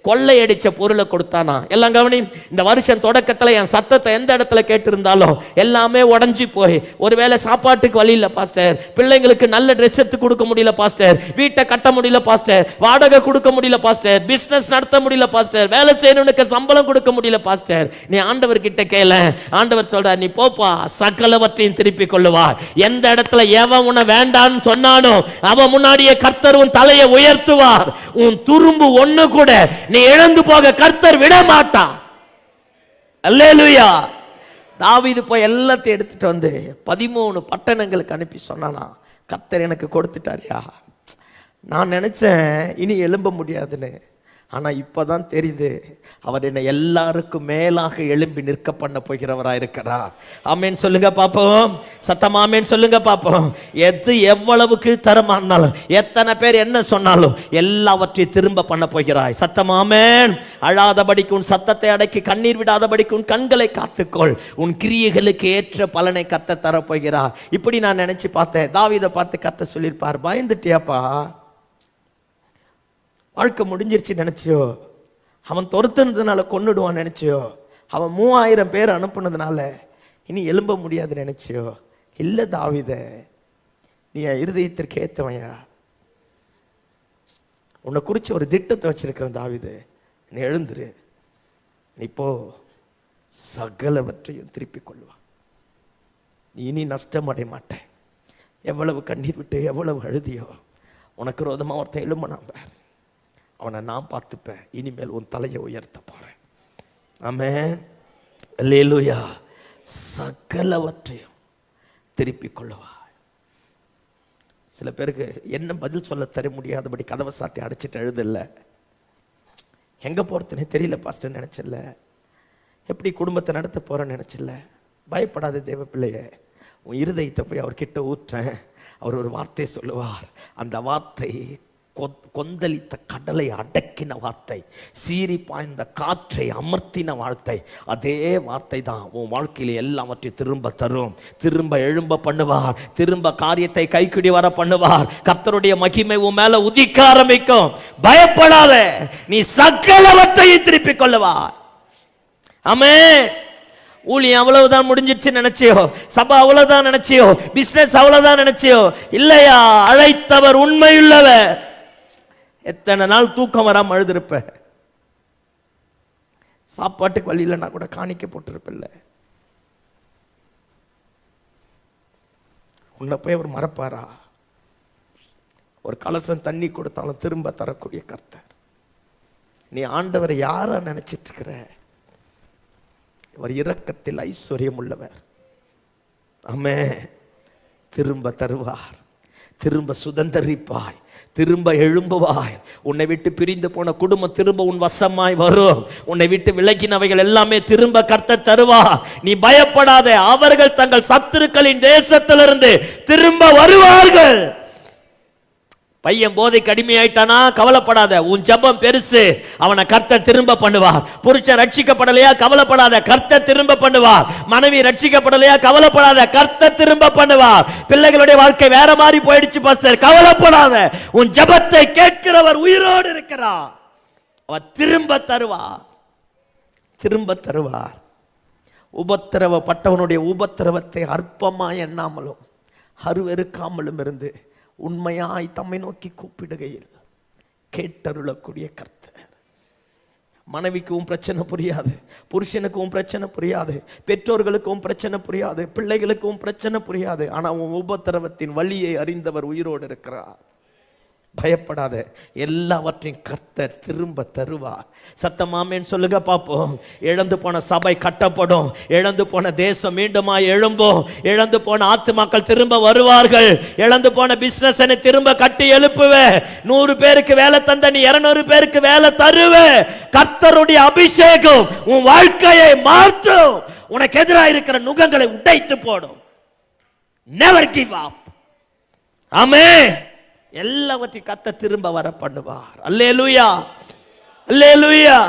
கொள்ளையடிச்ச பொருளை கொடுத்தானா. எல்லாம் கவனி. இந்த வருஷம் தொடக்கத்துல என் சத்தத்தை எந்த இடத்துல கேட்டிருந்தாலும் எல்லாமே உடஞ்சி போய், ஒருவேளை சாப்பாட்டுக்கு வழி இல்ல பாஸ்டர், பிள்ளைங்களுக்கு நல்ல ட்ரெஸ் எடுத்து கொடுக்க முடியல பாஸ்டர், வீட்டை கட்ட முடியல பாஸ்டர், வாடகை கொடுக்க முடியல பாஸ்டர், பிசினஸ் நடத்த முடியல பாஸ்டர், வேலை செய்யறவனுக்கு சம்பளம் கொடுக்க முடியல பாஸ்டர். நீ ஆண்டவர் கிட்ட கேள. ஆண்டவர் சொல்ற, நீ போப்பா, சகலவற்றையும் திருப்பி கொள்ளுவார். எந்த இடத்துல எவன் உன்னை வேண்டான்னு சொன்னானோ அவன் முன்னாடியே கர்த்தர் உன் தலையை உயர்த்துவார். உன் துரும்பு ஒண்ணு கூட நீ இழந்து போக கர்த்தர் விட மாட்டார். அல்லேலூயா. தாவீது போய் எல்லாத்தையும் எடுத்துட்டு வந்து 13 பட்டணங்களுக்கு அனுப்பி சொன்னானா, கர்த்தர் எனக்கு கொடுத்துட்டாரியா. நான் நினைச்சேன் இனி எழும்ப முடியாதுன்னு, ஆனா இப்பதான் தெரியுது, அவர் என்னை எல்லாருக்கும் மேலாக எழும்பி நிற்க பண்ண போகிறவரா இருக்கிறார். ஆமென் சொல்லுங்க பாப்போம். சத்தம் ஆமென் சொல்லுங்க பாப்போம். எது எவ்வளவு கீழ்த்தரமானாலும், எத்தனை பேர் என்ன சொன்னாலும் எல்லாவற்றையும் திரும்ப பண்ண போகிறாய். சத்தம் ஆமென். அழாதபடிக்கு உன் சத்தத்தை அடக்கி, கண்ணீர் விடாதபடிக்கு உன் கண்களை காத்துக்கொள், உன் கிரியைகளுக்கு ஏற்ற பலனை கர்த்தர் தர போகிறார். இப்படி நான் நினைச்சு பார்த்தேன். தாவீதை பார்த்து கர்த்தர் சொல்லியிருப்பார், பயந்துட்டியாப்பா, வாழ்க்கை முடிஞ்சிருச்சு நினைச்சியோ, அவன் துரத்துனதுனால கொன்னுடுவான் நினைச்சியோ, அவன் 3000 பேர் அனுப்புனதுனால இனி எழும்ப முடியாது நினைச்சியோ? இல்ல தாவீதே, நீ என் இருதயத்திற்கு ஏத்தவையா, உன்னை குறிச்சு ஒரு திட்டத்தை வச்சிருக்கிறேன் தாவீதே, நீ எழுந்துரு, நீ போ, சகலவற்றையும் திருப்பிக் கொள்வான். நீ இனி நஷ்டம் அடைய மாட்டேன். எவ்வளவு கண்ணீர் விட்டு எவ்வளவு அழுதியோ, உனக்கு ரோதமா ஒருத்தன் எழும்பனான் பார், அவனை நான் பார்த்துப்பேன். இனிமேல் உன் தலையை உயர்த்த போறேன். ஆமென். அல்லேலூயா. சகலவற்றையும் திருப்பிக் கொள்ளுவாய். சில பேருக்கு என்ன பதில் சொல்ல தர முடியாதபடி கதவை சாத்தி அடைச்சிட்டு எழுதில்ல, எங்க போறதுன்னு தெரியல பாஸ்டர் நினைச்சல, எப்படி குடும்பத்தை நடத்த போறேன்னு நினைச்சல. பயப்படாத தேவ பிள்ளைய, உன் இருதயத்தை போய் அவர்கிட்ட ஊற்றேன். அவர் ஒரு வார்த்தை சொல்லுவார். அந்த வார்த்தை கொந்தளித்த கடலை அடக்கின வார்த்தை, சீறி பாய்ந்த காற்றை அமர்த்தின வார்த்தை. அதே வார்த்தை தான் உன் வாழ்க்கையில எல்லாவற்றையும் திரும்ப தரும், திரும்ப எழும்ப பண்ணுவார், திரும்ப காரியத்தை கைக்குடி வர பண்ணுவார். கர்த்தருடைய மகிமை உன் மேல உதிக்க ஆரம்பிக்கும். பயப்படாத, நீ சகலவற்றையும் திருப்பிக் கொள்ளுவார். ஆமென். ஊழியம் அவ்வளவுதான் முடிஞ்சிருச்சு நினைச்சியோ, சபை அவ்வளவுதான் நினைச்சியோ, பிசினஸ் அவ்வளவுதான் நினைச்சியோ? இல்லையா, அழைத்தவர் உண்மையுள்ளவர். எத்தனை நாள் தூக்கம் வராம அழுதிருப்ப, சாப்பாட்டுக்கு வழி இல்லைன்னா கூட காணிக்க போட்டிருப்பில்ல. உன்னை போய் அவர் மறப்பாரா? ஒரு கலசம் தண்ணி கொடுத்தாலும் திரும்ப தரக்கூடிய கர்த்தர். நீ ஆண்டவரை யாரா நினைச்சிட்டு இருக்கிற? அவர் இரக்கத்தில் ஐஸ்வர்யம் உள்ளவர். ஆமென். திரும்ப தருவார், திரும்ப சுதந்தரிப்பாய், திரும்ப எழும்புவாய். உன்னை விட்டு பிரிந்து போன குடும்பம் திரும்ப உன் வசமாய் வரும். உன்னை விட்டு விலகினவைகள் எல்லாமே திரும்ப கர்த்தர் தருவார். நீ பயப்படாதே. அவர்கள் தங்கள் சத்துருக்களின் தேசத்திலிருந்து திரும்ப வருவார்கள். பையன் போதைக்கு அடிமையாயிட்டானா கவலைப்படாத, உன் ஜெபம் பெருசு, அவனை கர்த்தர் திரும்ப பண்ணுவார். புருஷன் ரட்சிக்கப்படலையா கவலைப்படாத, கர்த்தர் திரும்ப பண்ணுவார். மனைவி ரட்சிக்கப்படலையா கவலைப்படாத, கர்த்தர் திரும்ப பண்ணுவார். பிள்ளைகளுடைய வாழ்க்கை வேற மாதிரி போயிடுச்சு பாஸ்டர், கவலைப்படாத, உன் ஜெபத்தை கேட்கிறவர் உயிரோடு இருக்கிறார். அவர் திரும்ப தருவார், திரும்ப தருவார். உபத்திரவப்பட்டவனுடைய உபத்திரவத்தை அற்பமாய் எண்ணாமலும் அருவெறுக்காமலும் இருந்து உண்மையாய் தம்மை நோக்கி கூப்பிடுகையில் கேட்டருளக்கூடிய கர்த்தர். மனைவிக்கும் பிரச்சனை புரியாது, புருஷனுக்கும் பிரச்சனை புரியாது, பெற்றோர்களுக்கும் பிரச்சனை புரியாது, பிள்ளைகளுக்கும் பிரச்சனை புரியாது. ஆனா உன் உபத்திரவத்தின் வலியை அறிந்தவர் உயிரோடு இருக்கிறார். பயப்படாத, எல்லாவற்றையும் கர்த்தர் திரும்ப தருவார். சத்தமாமேன்னு சொல்லுங்க பாப்போம். இழந்து போன சபை கட்டப்படும், இழந்து போன தேசம் மீண்டுமா எழும்பும், இழந்து போன ஆத்துமாக்கள் திரும்ப வருவார்கள். இழந்து போன பிசினஸ் திரும்ப கட்டி எழுப்புவே. 100 பேருக்கு வேலை தந்த நீ 200 பேருக்கு வேலை தருவே. கர்த்தருடைய அபிஷேகம் உன் வாழ்க்கையை மாற்றும். உனக்கு எதிராக இருக்கிற நுகங்களை உடைத்து போடும். Never give up. ஆமென். எல்லாவற்றையும் கர்த்தர் திரும்ப வர பண்ணுவார். அல்லேலூயா, அல்லேலூயா.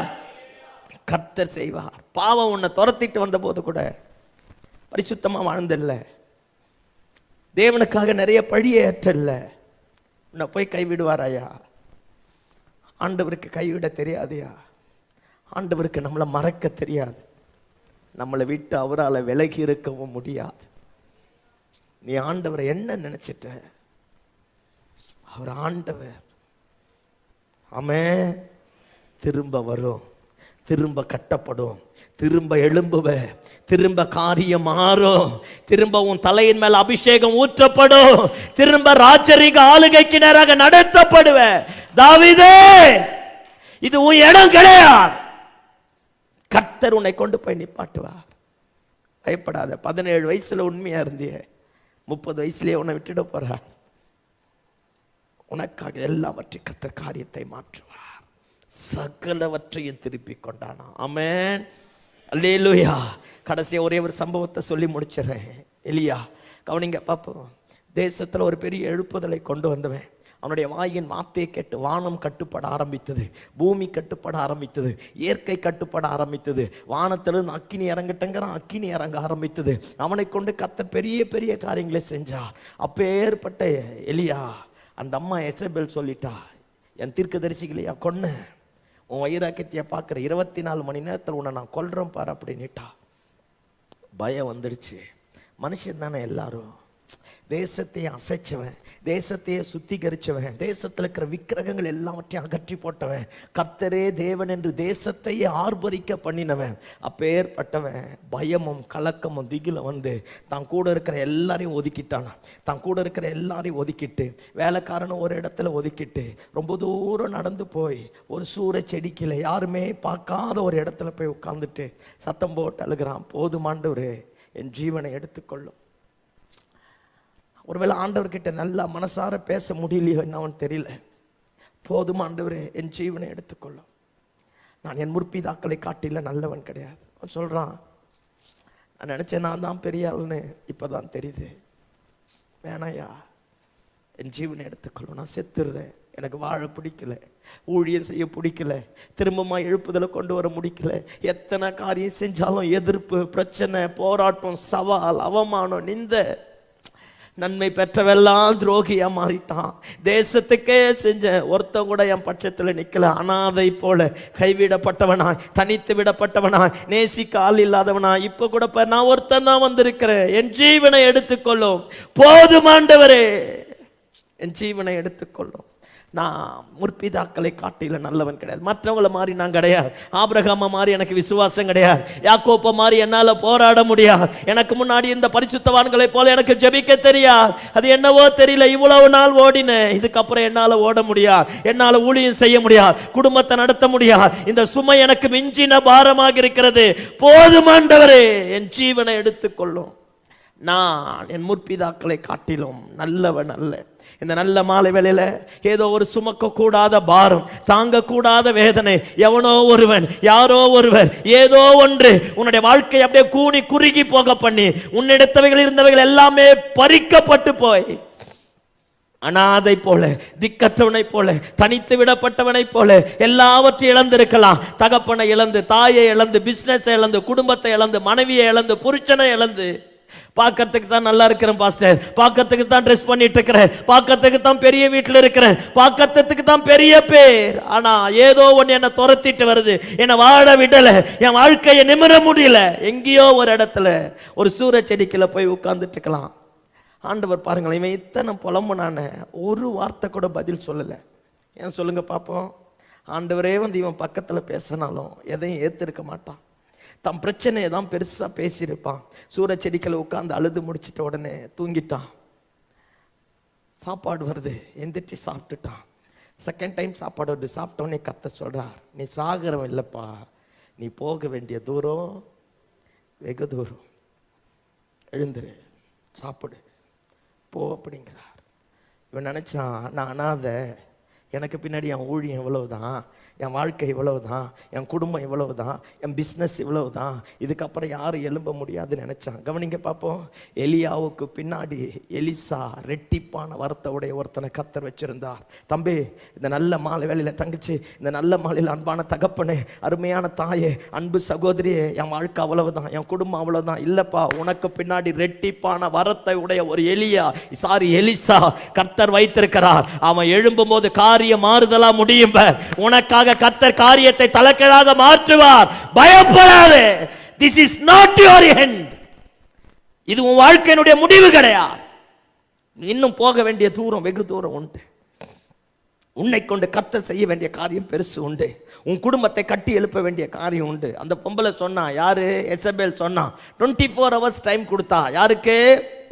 கர்த்தர் செய்வார். பாவம் உன்னை துரத்திட்டு வந்த போது கூட பரிசுத்தமா வாழ்ந்தில்ல, தேவனுக்காக நிறைய பழியை ஏற்றல்ல, உன்னை போய் கைவிடுவாராயா? ஆண்டவருக்கு கைவிட தெரியாதையா? ஆண்டவருக்கு நம்மளை மறக்க தெரியாது. நம்மளை விட்டு அவரால் விலகி இருக்கவும் முடியாது. நீ ஆண்டவரை என்ன நினைச்சிட்ட? அவர் ஆண்டவர். ஆமென். திரும்ப வரும், திரும்ப கட்டப்படும், திரும்ப எழும்புவ, திரும்ப காரியம் மாறும், திரும்ப உன் தலையின் மேல் அபிஷேகம் ஊற்றப்படும், திரும்ப ராஜரீக ஆளுகைக்கு நேராக நடத்தப்படுவ. தாவீதே, இது உன் இடம் கிடையாது. கர்த்தர் உன்னை கொண்டு போய் நிப்பாட்டுவார். பயப்படாத. 17 வயசுல உண்மையா இருந்திய, 30 வயசுலயே உன்னை விட்டுட போறார். உனக்காக எல்லாவற்றையும் கர்த்தர் காரியத்தை மாற்றுவார். சகலவற்றையும் திருப்பி கொண்டானா. ஆமென், அல்லேலூயா. கடைசியா ஒரே ஒரு சம்பவத்தை சொல்லி முடிச்சிடறேன். எலியா, கவனிங்க பாப்போம். தேசத்துல ஒரு பெரிய எழுப்புதலை கொண்டு வந்தவன். அவனுடைய வாயின் வார்த்தையை கேட்டு வானம் கட்டுப்பட ஆரம்பித்தது, பூமி கட்டுப்பட ஆரம்பித்தது, இயற்கை கட்டுப்பட ஆரம்பித்தது. வானத்திலிருந்து அக்கினி இறங்கிட்டங்கிறான், அக்கினி இறங்க ஆரம்பித்தது. அவனை கொண்டு கர்த்தர் பெரிய பெரிய காரியங்களை செஞ்சா. அப்பேற்பட்ட எலியா, அந்த அம்மா எசபேல் சொல்லிட்டா, என் தீர்க்கதரிசிகளையா கொன்ன, உன் வைராக்கியத்தைய பார்க்குற 24 மணி நேரத்தில் உன்னை நான் கொல்றேன் பாரு அப்படின்னுட்டா. பயம் வந்துடுச்சு. மனுஷன் தானே எல்லாரும். தேசத்தையே அசைச்சவன், தேசத்தையே சுத்திகரிச்சவன், தேசத்தில் இருக்கிற விக்கிரகங்கள் எல்லாவற்றையும் அகற்றி போட்டவன், கர்த்தரே தேவன் என்று தேசத்தையே ஆர்ப்பரிக்க பண்ணினவன். அப்பேற்பட்டவன் பயமும் கலக்கமும் திகில வந்து தான் கூட இருக்கிற எல்லாரையும் ஒதுக்கிட்டானா. தான் கூட இருக்கிற எல்லாரையும் ஒதுக்கிட்டு, வேலைக்காரனும் ஒரு இடத்துல ஒதுக்கிட்டு, ரொம்ப தூரம் நடந்து போய் ஒரு சூறை செடிக்கல யாருமே பார்க்காத ஒரு இடத்துல போய் உட்கார்ந்துட்டு சத்தம் போட்டு அழுகிறான், போதுமாண்டவரே என் ஜீவனை எடுத்துக்கொள்ளும். ஒருவேளை ஆண்டவர்கிட்ட நல்லா மனசார பேச முடியலையோ என்னவன் தெரியல. போதும் ஆண்டவரே என் ஜீவனை எடுத்துக்கொள்ளும். நான் என் முற்பிதாக்களை காட்டில நல்லவன் கிடையாது. அவன் சொல்றான், நான் நினைச்சேன் நான் தான் பெரிய ஆள்னு, இப்பதான் தெரியுது. வேணாயா, என் ஜீவனை எடுத்துக்கொள்ளும். நான் செத்துடுறேன், எனக்கு வாழ பிடிக்கல, ஊழியம் செய்ய பிடிக்கல, திரும்பமா எழுப்புதலை கொண்டு வர முடிக்கல. எத்தனை காரியம் செஞ்சாலும் எதிர்ப்பு, பிரச்சனை, போராட்டம், சவால், அவமானம், நிந்த. நன்மை பெற்றவெல்லாம் துரோகியா மாறிட்டான். தேசத்துக்கே செஞ்ச ஒருத்தன் கூட என் பட்சத்தில் நிக்கல. அனாதை போல கைவிடப்பட்டவனாய், தனித்து விடப்பட்டவனாய், நேசிக்க ஆள் இல்லாதவனாய் இப்ப கூட நான் ஒருத்தன் தான் வந்திருக்கிறேன். என் ஜீவனை எடுத்துக்கொள்ளும். போதுமாண்டவரே என் ஜீவனை எடுத்துக்கொள்ளும். நான் முற்பிதாக்களை காட்டில நல்லவன் கிடையாது, மற்றவங்கள மாதிரி நான் கிடையாது, ஆபிரகாம மாதிரி எனக்கு விசுவாசம் கிடையாது, யாக்கோப்ப மாதிரி என்னால போராட முடியாது, எனக்கு முன்னாடி இந்த பரிசுத்தவான்களை போல எனக்கு ஜெபிக்க தெரியாது. அது என்னவோ தெரியல, இவ்வளவு நாள் ஓடினேன், இதுக்கப்புறம் என்னால ஓட முடியாது, என்னால ஊழியம் செய்ய முடியாது, குடும்பத்தை நடத்த முடியாது, இந்த சுமை எனக்கு மிஞ்சின பாரமாக இருக்கிறது, போதுமாண்டவரே என் ஜீவனை எடுத்துக்கொள்ளும், நான் என் முற்பிதாக்களை காட்டிலும் நல்லவன் அல்ல. இந்த நல்ல மாலை வேளையில ஏதோ ஒரு சுமக்க கூடாத பாரம், தாங்க கூடாத வேதனை, எவனோ ஒருவன், யாரோ ஒருவர், ஏதோ ஒன்று உன்னுடைய வாழ்க்கை அப்படியே கூனி குறுகி போக பண்ணி உன்னிடத்தவைகள் இருந்தவைகள் எல்லாமே பறிக்கப்பட்டு போய் அனாதை போல, திக்கற்றவனை போல, தனித்து விடப்பட்டவனை போல எல்லாவற்றையும் இழந்திருக்கலாம். தகப்பனை இழந்து, தாயை இழந்து, பிசினஸ் இழந்து, குடும்பத்தை இழந்து, மனைவியை இழந்து, புருஷனை இழந்து, பார்க்கறதுக்கு தான் நல்லா இருக்கிறேன் பாஸ்டர், பார்க்கறதுக்கு தான் ட்ரெஸ் பண்ணிட்டு இருக்கிறேன், பார்க்கறதுக்கு தான் பெரிய வீட்டில் இருக்கிறேன், பார்க்கறதுக்கு தான் பெரிய பேர், ஆனா ஏதோ ஒன்று என்னை துரத்திட்டு வருது, என்னை வாழ விடல, என் வாழ்க்கையை நிமிர முடியல. எங்கேயோ ஒரு இடத்துல ஒரு சூரிய செடிக்குள்ள போய் உட்கார்ந்துட்டு இருக்கலாம். ஆண்டவர் பாருங்களேன், இவன் இத்தனை புலம்புனான ஒரு வார்த்தை கூட பதில் சொல்லலை. ஏன் சொல்லுங்க பார்ப்போம். ஆண்டவரே வந்து இவன் பக்கத்தில் பேசினாலும் எதையும் ஏற்றிருக்க மாட்டான், தன் பிரச்சனையை தான் பெருசாக பேசியிருப்பான். சூரிய செடிக்கலை உட்காந்து அழுது முடிச்சிட்ட உடனே தூங்கிட்டான். சாப்பாடு வருது, எந்திரிச்சு சாப்பிட்டுட்டான். செகண்ட் டைம் சாப்பாடு வருது, சாப்பிட்டோன்னே கத்த சொல்றார், நீ சாகரம் இல்லைப்பா, நீ போக வேண்டிய தூரம் வெகு தூரம், எழுந்துரு, சாப்பிடு, போ அப்படிங்கிறார். இவன் நினைச்சான், நான் அனாதை, எனக்கு பின்னாடி என் ஊழியம் இவ்வளவுதான், என் வாழ்க்கை இவ்வளவுதான், என் குடும்பம் இவ்வளவுதான், என் பிஸ்னஸ் இவ்வளவுதான், இதுக்கப்புறம் யாரும் எழும்ப முடியாதுன்னு நினைச்சான். கவனிங்க பார்ப்போம். எலியாவுக்கு பின்னாடி எலிசா ரெட்டிப்பான வரத்தை உடைய ஒருத்தனை கர்த்தர் வச்சிருந்தார். தம்பி, இந்த நல்ல மாலை வேளையில தங்கச்சி, இந்த நல்ல மாலையில் அன்பான தகப்பனே, அருமையான தாயே, அன்பு சகோதரியே, என் வாழ்க்கை அவ்வளவுதான், என் குடும்பம் அவ்வளவுதான், இல்லப்பா, உனக்கு பின்னாடி ரெட்டிப்பான வரத்தை உடைய ஒரு எலிசா கர்த்தர் வைத்திருக்கிறார். அவன் எழும்பும் போது காரியம் மாறுதலா முடியும். உனக்காக கர்த்தர் காரியத்தை தலைகீழாக மாற்றுவார். பயப்படாதே. This is not your end. இது உன் வாழ்க்கையினுடைய முடிவு கிடையாது. இன்னும் போக வேண்டிய தூரம் வெகு தூரம் உண்டு. உன்னை கொண்டு கர்த்தர் செய்ய வேண்டிய காரியம் பெருசு உண்டு. உன் குடும்பத்தை கட்டி எழுப்ப வேண்டிய காரியம் உண்டு. அந்த பொம்பளை சொன்னா, யாரு? எசபேல் சொன்னா. 24 hours டைம் கொடுத்தா. யாருக்கு?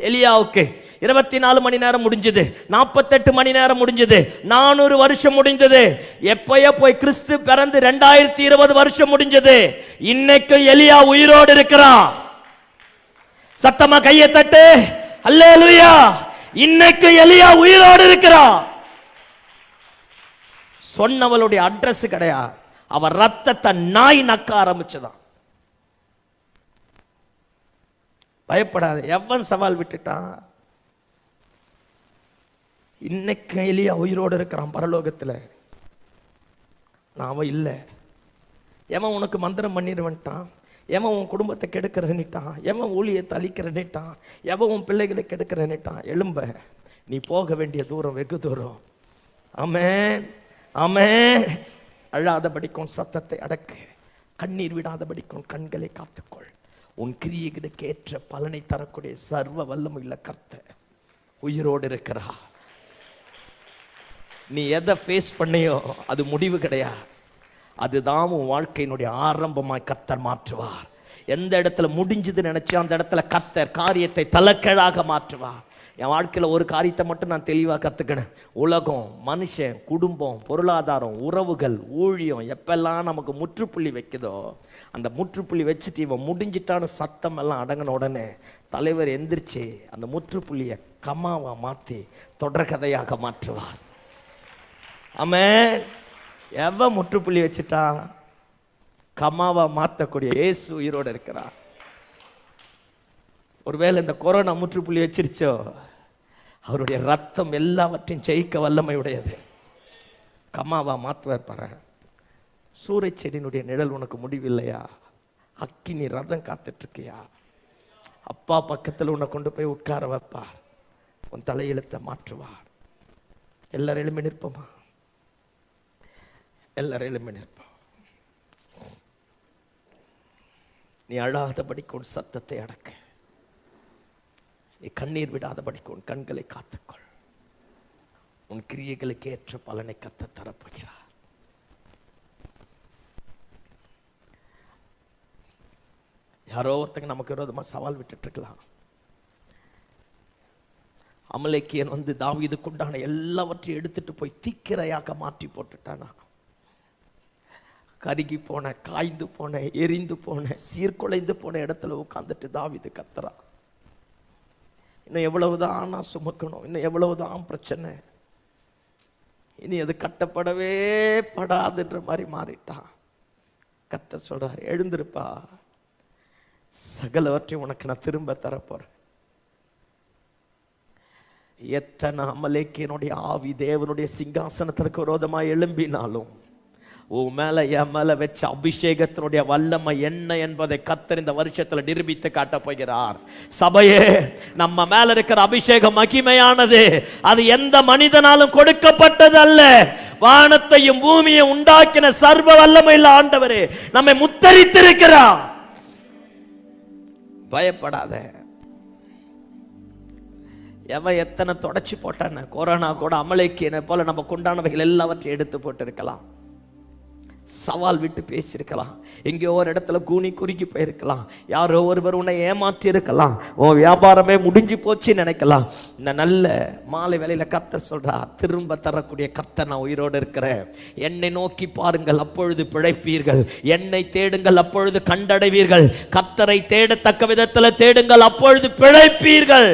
எலியாவுக்கு. 24 மணி நேரம் முடிஞ்சது, 48 மணி நேரம் முடிஞ்சது, 400 வருஷம் முடிஞ்சது. எப்பயோ போய் கிறிஸ்து பிறந்து 2020 வருஷம் முடிஞ்சது. இன்னைக்கு எலியா உயிரோடு இருக்கிறான். சத்தமா கையை தட்டு, அல்லேலூயா. இன்னைக்கு எலியா உயிரோடு இருக்கிறான். சொன்னவளுடைய அட்ரஸ் கிடையாது, அவ ரத்தத்தை நாய் நக்க ஆரம்பிச்சுதான். பயப்படாத. எவன் சவால் விட்டுட்டான்? இன்னைக்கு எலியா உயிரோடு இருக்கிறான் பரலோகத்தில். அவன் இல்லை. எவன் உனக்கு மந்திரம் பண்ணிடுவன்ட்டான், எவன் உன் குடும்பத்தை கெடுக்கிறன்னுட்டான், எவன் ஊழியத்தை அழிக்கிறன்னுட்டான், எவன் உன் பிள்ளைகளை கெடுக்கிறன்னுட்டான். எழும்ப, நீ போக வேண்டிய தூரம் வெகு தூரம். ஆமென், ஆமென். அழாதபடிக்கும் சத்தத்தை அடக்கு, கண்ணீர் விடாதபடிக்கும் கண்களை காத்துக்கொள். உன் கிரியைகளுக்கு ஏற்ற பலனை தரக்கூடிய சர்வ வல்லமையுள்ள கர்த்தர் உயிரோடு இருக்கிறா. நீ எதை ஃபேஸ் பண்ணியோ அது முடிவு கிடையாது, அதுதான் உன் வாழ்க்கையினுடைய ஆரம்பமாய் கர்த்தர் மாற்றுவார். எந்த இடத்துல முடிஞ்சது நினைச்சோ அந்த இடத்துல கர்த்தர் காரியத்தை தலைக்கீழாக மாற்றுவார். என் வாழ்க்கையில் ஒரு காரியத்தை மட்டும் நான் தெளிவாக கற்றுக்கினேன். உலகம், மனுஷன், குடும்பம், பொருளாதாரம், உறவுகள், ஊழியம் எப்பெல்லாம் நமக்கு முற்றுப்புள்ளி வைக்குதோ, அந்த முற்றுப்புள்ளி வச்சுட்டு இவன் முடிஞ்சிட்டான்னு சத்தம் எல்லாம் அடங்கின உடனே தலைவர் எந்திரிச்சு அந்த முற்றுப்புள்ளியை கம்மாவா மாற்றி தொடர்கதையாக மாற்றுவார். ஆமென். எவன் முற்றுப்புள்ளி வச்சுட்டான்? கம்மாவா மாற்றக்கூடிய இயேசு உயிரோடு இருக்கிறார். ஒருவேளை இந்த கொரோனா முற்றுப்புள்ளி வச்சிருச்சோ, அவருடைய ரத்தம் எல்லாவற்றையும் ஜெயிக்க வல்லமை உடையது. கம்மாவா மாற்றுவார் பாரு. சூரிய செடியினுடைய நிழல் உனக்கு முடிவில்லையா? அக்கினி ரதம் காத்துட்டு இருக்கியா? அப்பா பக்கத்தில் உன்னை கொண்டு போய் உட்கார வைப்பார், உன் தலையெழுத்தை மாற்றுவார். எல்லாரும் எழும்பி நிற்போமா? எல்லாரும் எழும்பி நிற்போம். நீ அழாதபடிக்கு உன் சத்தத்தை அடக்கு, நீ கண்ணீர் விடாதபடிக்கு உன் கண்களை காத்துக்கொள். உன் கிரியைகளுக்கு ஏற்ற பலனை கர்த்தர் தரப்போகிறார். யாரோ ஒருத்தங்க நமக்கு விரோதமா சவால் விட்டுட்டு இருக்கலாம். அமலேக்கியன் வந்து தாவீதுக்குண்டான எல்லாவற்றையும் எடுத்துட்டு போய் தீக்கிரையாக மாற்றி போட்டுட்டானா. கருகி போன, காய்ந்து போன, எரிந்து போன, சீர்குலைந்து போன இடத்துல உட்கார்ந்துட்டு தாவீது கத்துறா, இன்னும் எவ்வளவுதான் நான் சுமக்கணும், இன்னும் எவ்வளவுதான் பிரச்சனை, இனி அது கட்டப்படவே படாதுன்ற மாதிரி மாறிட்டான். கர்த்தர் சொல்றாரு, எழுந்திருப்பா, சகலவற்றையும் உனக்கு நான் திரும்ப தரப்போறேன். எத்தனை அமலேக்கியனுடைய ஆவி தேவனுடைய சிங்காசனத்திற்கு விரோதமாக எழும்பினாலும் உன் மேல என் மேல வச்ச அபிஷேகத்தினுடைய வல்லமை என்ன என்பதை கர்த்தர் இந்த வருஷத்துல நிரூபித்து காட்ட போகிறார். சபையே, நம்ம மேல இருக்கிற அபிஷேகம் மகிமையானது. அது எந்த மனிதனாலும் கொடுக்கப்பட்டது அல்ல. வானத்தையும் பூமியை உண்டாக்கின சர்வ வல்லமையுள்ள ஆண்டவரே நம்மை முத்தரித்திருக்கிறார். பயப்படாத. எவன் எத்தனை தொடச்சி போட்டான, கொரோனா கூட அமலேக்கியனை போல நம்ம கொண்டானவைகள் எல்லாவற்றையும் எடுத்து போட்டு இருக்கலாம். சவால் விட்டு பேசியிருக்கலாம். எங்கேயோ ஒரு இடத்துல கூனி குறுக்கி போயிருக்கலாம். யாரோ ஒருவர் உன்னை ஏமாற்றி இருக்கலாம். உன் வியாபாரமே முடிஞ்சு போச்சு நினைக்கலாம். இந்த நல்ல மாலை வேளையில கர்த்தர் சொல்றா, திரும்ப தரக்கூடிய கர்த்தர் நான் உயிரோடு இருக்கிறேன். என்னை நோக்கி பாருங்கள், அப்பொழுது பிழைப்பீர்கள். என்னை தேடுங்கள், அப்பொழுது கண்டடைவீர்கள். கர்த்தரை தேடத்தக்க விதத்தில் தேடுங்கள், அப்பொழுது பிழைப்பீர்கள்.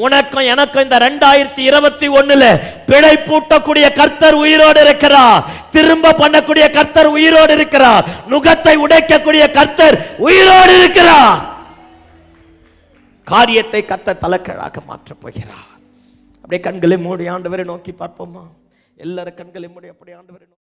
உனக்கும் எனக்கும் இந்த 2021 பிழைப்பூட்டக்கூடிய கர்த்தர் உயிரோடு இருக்கிறார். திரும்ப பண்ணக்கூடிய கர்த்தர் உயிரோடு இருக்கிறார். நுகத்தை உடைக்கக்கூடிய கர்த்தர் உயிரோடு இருக்கிறார். காரியத்தை கர்த்தர் தலைக்கீழாக மாற்றப் போகிறார். அப்படியே கண்களை மூடி ஆண்டவரை நோக்கி பார்ப்போமா? எல்லாரும் கண்களை மூடி அப்படியே ஆண்டவரை